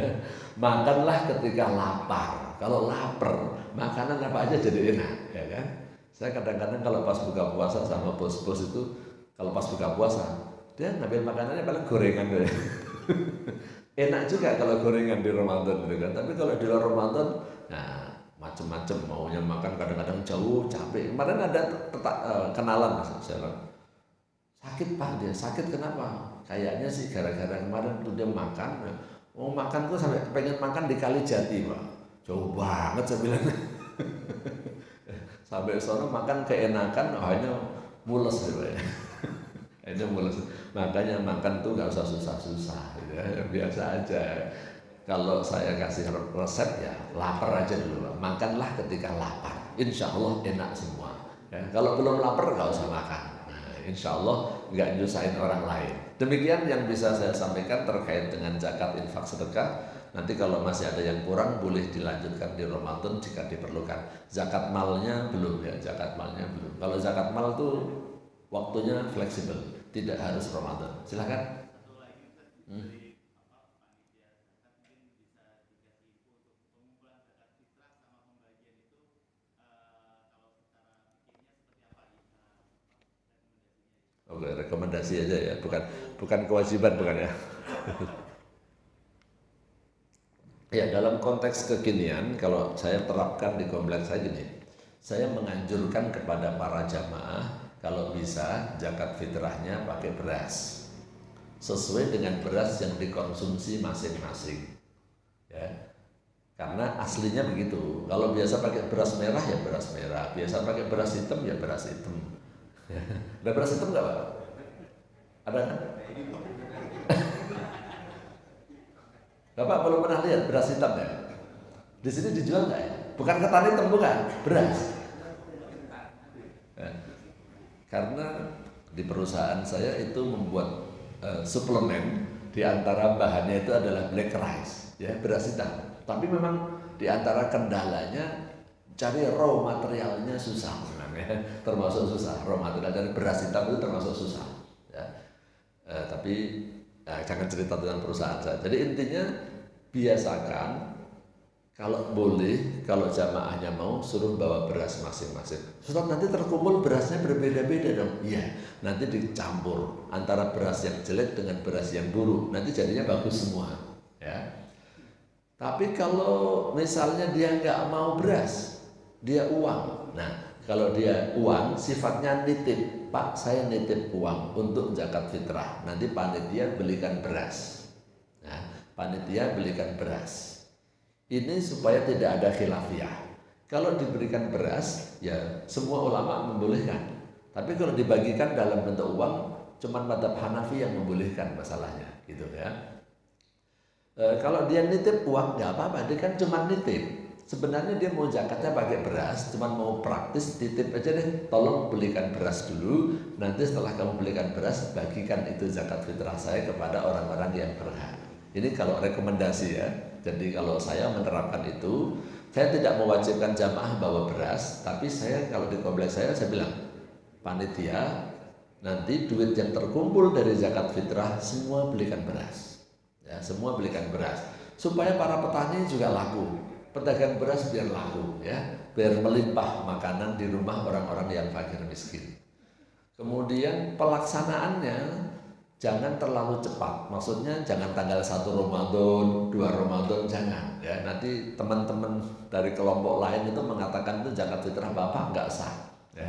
Makanlah ketika lapar. Kalau lapar, makanan apa aja jadi enak, ya kan? Saya kadang-kadang kalau pas buka puasa sama bos-bos itu, kalau pas buka puasa, dia ngambil makanannya paling gorengan deh. Enak juga kalau gorengan di Ramadan, gitu kan? Tapi kalau di luar Ramadan, nah macam-macam maunya makan, kadang-kadang jauh capek. Kemarin ada kenalan saya bilang, sakit Pak, dia sakit kenapa? Kayaknya sih gara-gara kemarin tuh dia makan, mau makan tuh sampai pengen makan di Kalijati Pak, jauh banget saya bilang. Sampai sono makan keenakan, hanya mules gitu ya. Ini mules. Makanya makan tuh nggak usah susah-susah, gitu ya. Biasa aja. Kalau saya kasih resep ya, lapar aja dulu, Pak. Makanlah ketika lapar. Insya Allah enak semua. Ya, kalau belum lapar nggak usah makan. Nah, insya Allah nggak nyusahin orang lain. Demikian yang bisa saya sampaikan terkait dengan zakat infak sedekah. Nanti kalau masih ada yang kurang boleh dilanjutkan di Ramadan jika diperlukan. Zakat malnya belum ya, zakat malnya belum. Kalau zakat mal tuh waktunya fleksibel, tidak harus Ramadan. Silakan. Oke, rekomendasi aja ya, bukan kewajiban bukan ya. Ya, dalam konteks kekinian, kalau saya terapkan di kompleks saya gini, saya menganjurkan kepada para jamaah kalau bisa zakat fitrahnya pakai beras, sesuai dengan beras yang dikonsumsi masing-masing. Ya, karena aslinya begitu. Kalau biasa pakai beras merah ya beras merah, biasa pakai beras hitam ya beras hitam. Ada beras hitam nggak Pak? Ada kan? Bapak belum pernah lihat beras hitam ya? Di sini dijual nggak ya? Bukan ketan hitam, bukan, beras. Ya. Karena di perusahaan saya itu membuat suplemen, di antara bahannya itu adalah black rice, ya beras hitam. Tapi memang Di antara kendalanya cari raw materialnya susah, termasuk susah. Raw material dari beras hitam itu termasuk susah. Ya. Tapi jangan cerita tentang perusahaan saya. Jadi intinya biasakan. Kalau boleh, kalau jamaahnya mau, suruh bawa beras masing-masing. Ustaz, nanti terkumpul berasnya berbeda-beda dong. Iya, nanti dicampur antara beras yang jelek dengan beras yang buruk. Nanti jadinya bagus semua. Ya. Tapi kalau misalnya dia nggak mau beras, dia uang. Nah, kalau dia uang, sifatnya nitip. Pak, saya nitip uang untuk zakat fitrah. Nanti panitia belikan beras. Nah, panitia belikan beras. Ini supaya tidak ada khilafiyah. Kalau diberikan beras, ya semua ulama membolehkan. Tapi kalau dibagikan dalam bentuk uang, cuman madzhab Hanafi yang membolehkan masalahnya, gitu ya. Kalau dia nitip uang, nggak apa-apa, dia kan cuma nitip. Sebenarnya dia mau zakatnya pakai beras, cuman mau praktis, titip aja deh. Tolong belikan beras dulu, nanti setelah kamu belikan beras, bagikan itu zakat fitrah saya kepada orang-orang yang berhak. Ini kalau rekomendasi ya. Jadi kalau saya menerapkan itu, saya tidak mewajibkan jamaah bawa beras, tapi saya kalau di kompleks saya bilang, panitia nanti duit yang terkumpul dari zakat fitrah semua belikan beras. Ya, semua belikan beras supaya para petani juga laku. Pedagang beras biar laku ya, biar melimpah makanan di rumah orang-orang yang fakir miskin. Kemudian pelaksanaannya jangan terlalu cepat, maksudnya jangan tanggal 1 Ramadan, 2 Ramadan, jangan ya. Nanti teman-teman dari kelompok lain itu mengatakan itu zakat fitrah Bapak nggak sah ya,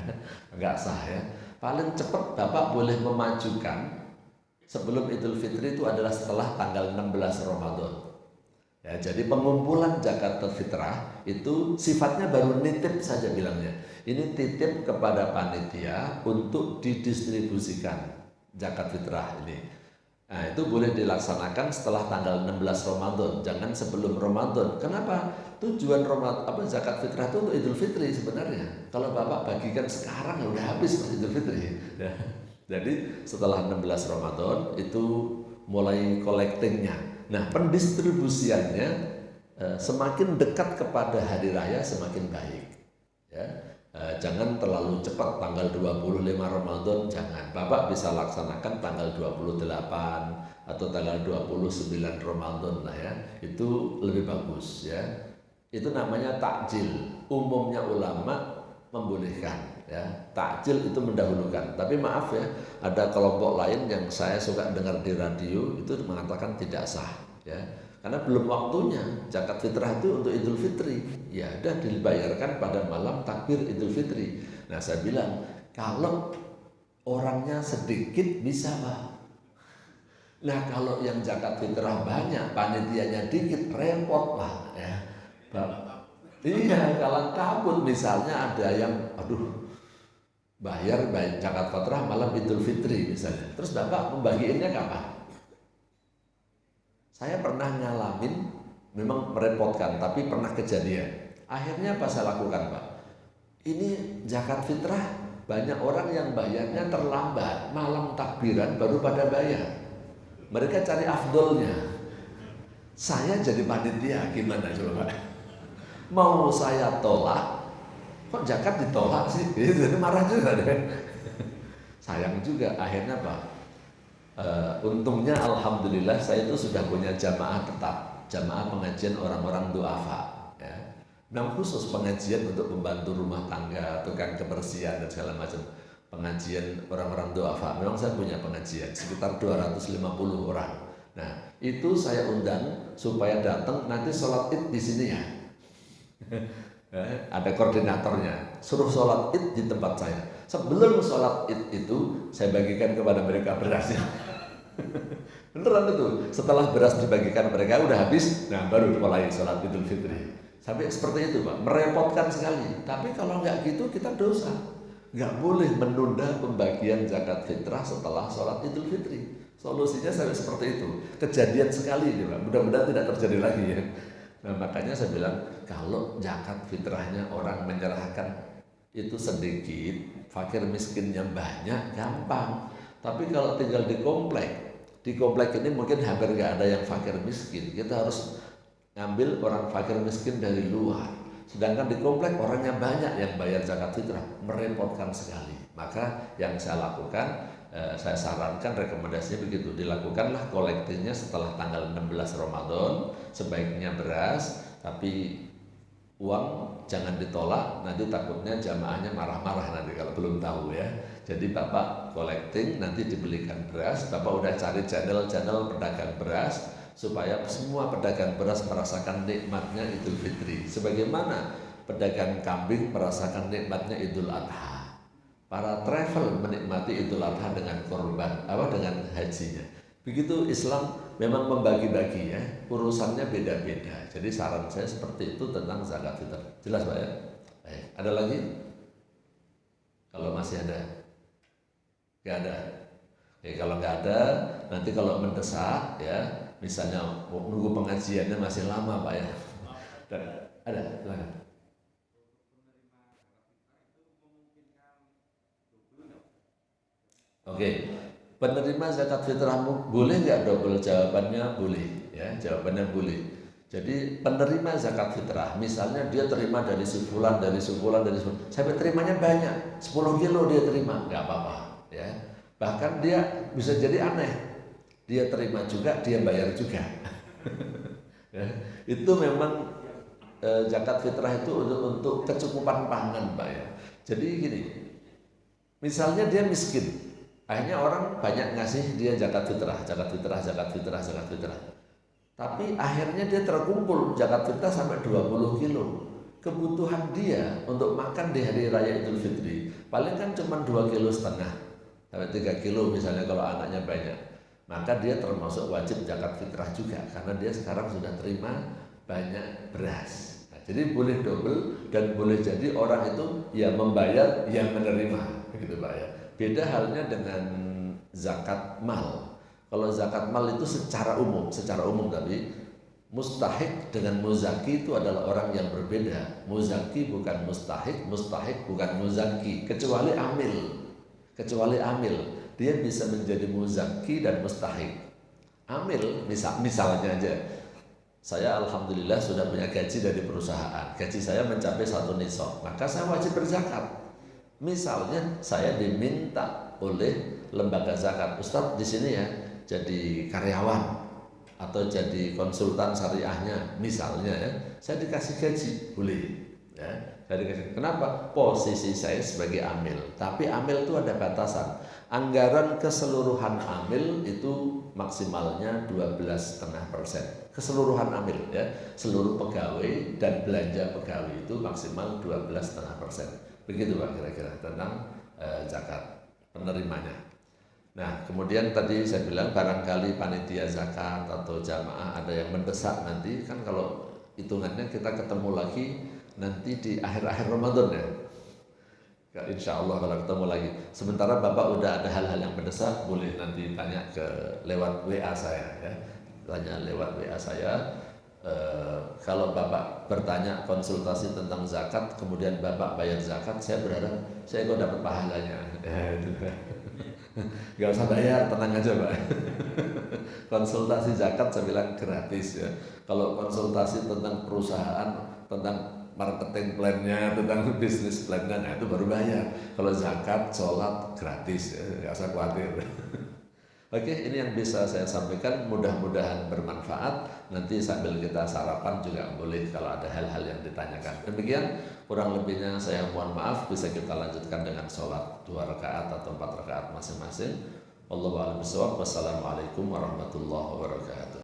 nggak sah ya. Paling cepat Bapak boleh memajukan sebelum Idul Fitri itu adalah setelah tanggal 16 Ramadan ya. Jadi pengumpulan zakat fitrah itu sifatnya baru nitip saja bilangnya, ini titip kepada panitia untuk didistribusikan zakat fitrah ini. Nah, itu boleh dilaksanakan setelah tanggal 16 Ramadan, jangan sebelum Ramadan. Kenapa? Tujuan zakat fitrah itu untuk Idul Fitri sebenarnya. Kalau Bapak bagikan sekarang ya udah habis Idul Fitri. Ya. Jadi setelah 16 Ramadan itu mulai collectingnya. Nah, pendistribusiannya semakin dekat kepada hari raya semakin baik. Ya. Jangan terlalu cepat tanggal 25 Ramadan, jangan. Bapak bisa laksanakan tanggal 28 atau tanggal 29 Ramadan lah ya. Itu lebih bagus ya. Itu namanya takjil. Umumnya ulama membolehkan ya. Takjil itu mendahulukan. Tapi maaf ya, ada kelompok lain yang saya suka dengar di radio itu mengatakan tidak sah ya. Karena belum waktunya. Zakat fitrah itu untuk Idul Fitri. Ya udah dibayarkan pada malam takbir Idul Fitri. Nah saya bilang, kalau orangnya sedikit bisa Pak. Nah kalau yang zakat fitrah banyak, panitianya dikit, repot Pak ya. Iya, kalang kabut. Misalnya ada yang bayar zakat fitrah malam Idul Fitri misalnya. Terus Bapak membagiinnya kapan? Saya pernah ngalamin, memang merepotkan, tapi pernah kejadian. Akhirnya apa saya lakukan Pak? Ini zakat fitrah, banyak orang yang bayarnya terlambat, malam takbiran baru pada bayar. Mereka cari afdolnya. Saya jadi panitia, gimana coba? Mau saya tolak, kok zakat ditolak sih? Jadi marah juga deh. Sayang juga, akhirnya Pak. Untungnya alhamdulillah saya itu sudah punya jamaah tetap, jamaah pengajian orang-orang duafa ya. Nah khusus pengajian untuk membantu rumah tangga, tukang kebersihan dan segala macam. Pengajian orang-orang duafa, memang saya punya pengajian sekitar 250 orang. Nah itu saya undang supaya datang nanti sholat id di sini ya. Ada koordinatornya, suruh sholat id di tempat saya. Sebelum sholat id itu saya bagikan kepada mereka berasnya. Beneran itu. Setelah beras dibagikan mereka udah habis, nah baru mulai sholat Idul Fitri. Sampai seperti itu Pak, merepotkan sekali. Tapi kalau nggak gitu kita dosa. Nggak boleh menunda pembagian zakat fitrah setelah sholat Idul Fitri. Solusinya sampai seperti itu. Kejadian sekali ini Pak, mudah-mudahan tidak terjadi lagi ya. Nah makanya saya bilang, kalau zakat fitrahnya orang menyerahkan itu sedikit, fakir miskinnya banyak, gampang. Tapi kalau tinggal di komplek ini mungkin hampir nggak ada yang fakir miskin. Kita harus ngambil orang fakir miskin dari luar. Sedangkan di komplek orangnya banyak yang bayar zakat fitrah, merepotkan sekali. Maka yang saya lakukan, saya sarankan rekomendasinya begitu, dilakukanlah kolektifnya setelah tanggal 16 Ramadan, sebaiknya beras, tapi uang jangan ditolak, nanti takutnya jamaahnya marah-marah nanti kalau belum tahu ya. Jadi Bapak collecting, nanti dibelikan beras, Bapak udah cari channel-channel pedagang beras, supaya semua pedagang beras merasakan nikmatnya Idul Fitri. Sebagaimana pedagang kambing merasakan nikmatnya Idul Adha. Para travel menikmati Idul Adha dengan korban, dengan hajinya. Begitu Islam memang membagi-bagi ya, urusannya beda-beda. Jadi saran saya seperti itu tentang zakat fitrah. Jelas Pak ya? Baik. Ada lagi? Kalau masih ada? Nggak ada? Oke, kalau nggak ada, nanti kalau mendesak ya, misalnya nunggu pengajiannya masih lama Pak ya. Dan ada, silakan. Oke, penerima zakat fitrahmu boleh nggak double? Jawabannya boleh ya, jawabannya boleh. Jadi penerima zakat fitrah, misalnya dia terima dari sebulan, sampai terimanya banyak, 10 kilo dia terima, nggak apa-apa ya. Bahkan dia bisa jadi aneh, dia terima juga, dia bayar juga. Ya, itu memang zakat fitrah itu untuk kecukupan pangan Pak ya. Jadi gini, misalnya dia miskin, akhirnya orang banyak ngasih dia zakat fitrah. Tapi akhirnya dia terkumpul zakat fitrah sampai 20 kilo. Kebutuhan dia untuk makan di hari raya Idul Fitri paling kan cuma 2,5 kilo sampai 3 kilo misalnya kalau anaknya banyak. Maka dia termasuk wajib zakat fitrah juga karena dia sekarang sudah terima banyak beras. Nah, jadi boleh double dan boleh jadi orang itu ya membayar yang menerima, begitu Pak ya. Beda halnya dengan zakat mal. Kalau zakat mal itu secara umum tapi mustahik dengan muzaki itu adalah orang yang berbeda. Muzaki bukan mustahik bukan muzaki, kecuali amil. Dia bisa menjadi muzaki dan mustahik. Amil misalnya aja, saya alhamdulillah sudah punya gaji dari perusahaan. Gaji saya mencapai 1 nisab, maka saya wajib berzakat. Misalnya saya diminta oleh lembaga zakat, Ustadz di sini ya jadi karyawan atau jadi konsultan syariahnya misalnya ya, saya dikasih gaji, boleh ya. Saya dikasih. Kenapa? Posisi saya sebagai amil, tapi amil itu ada batasan. Anggaran keseluruhan amil itu maksimalnya 12,5%. Keseluruhan amil ya, seluruh pegawai dan belanja pegawai itu maksimal 12,5%. Begitu Pak kira-kira tentang zakat penerimanya. Nah kemudian tadi saya bilang barangkali panitia zakat atau jamaah ada yang mendesak nanti, kan kalau hitungannya kita ketemu lagi nanti di akhir-akhir Ramadan ya. Insya Allah kalau ketemu lagi. Sementara Bapak udah ada hal-hal yang mendesak, boleh nanti tanya lewat WA saya ya. Tanya lewat WA saya. Kalau Bapak bertanya konsultasi tentang zakat, kemudian Bapak bayar zakat, saya berharap saya kok dapat pahalanya. Gak usah bayar, tenang aja Pak. Konsultasi zakat saya bilang gratis ya. Kalau konsultasi tentang perusahaan, tentang marketing plan-nya, tentang bisnis plan-nya, nah itu baru bayar. Kalau zakat, sholat gratis ya, gak usah khawatir. Oke, ini yang bisa saya sampaikan, mudah-mudahan bermanfaat. Nanti sambil kita sarapan juga boleh kalau ada hal-hal yang ditanyakan. Demikian, kurang lebihnya saya mohon maaf, bisa kita lanjutkan dengan sholat 2 rakaat atau 4 rakaat masing-masing. Wallahu a'lam bishawab. Wassalamualaikum warahmatullahi wabarakatuh.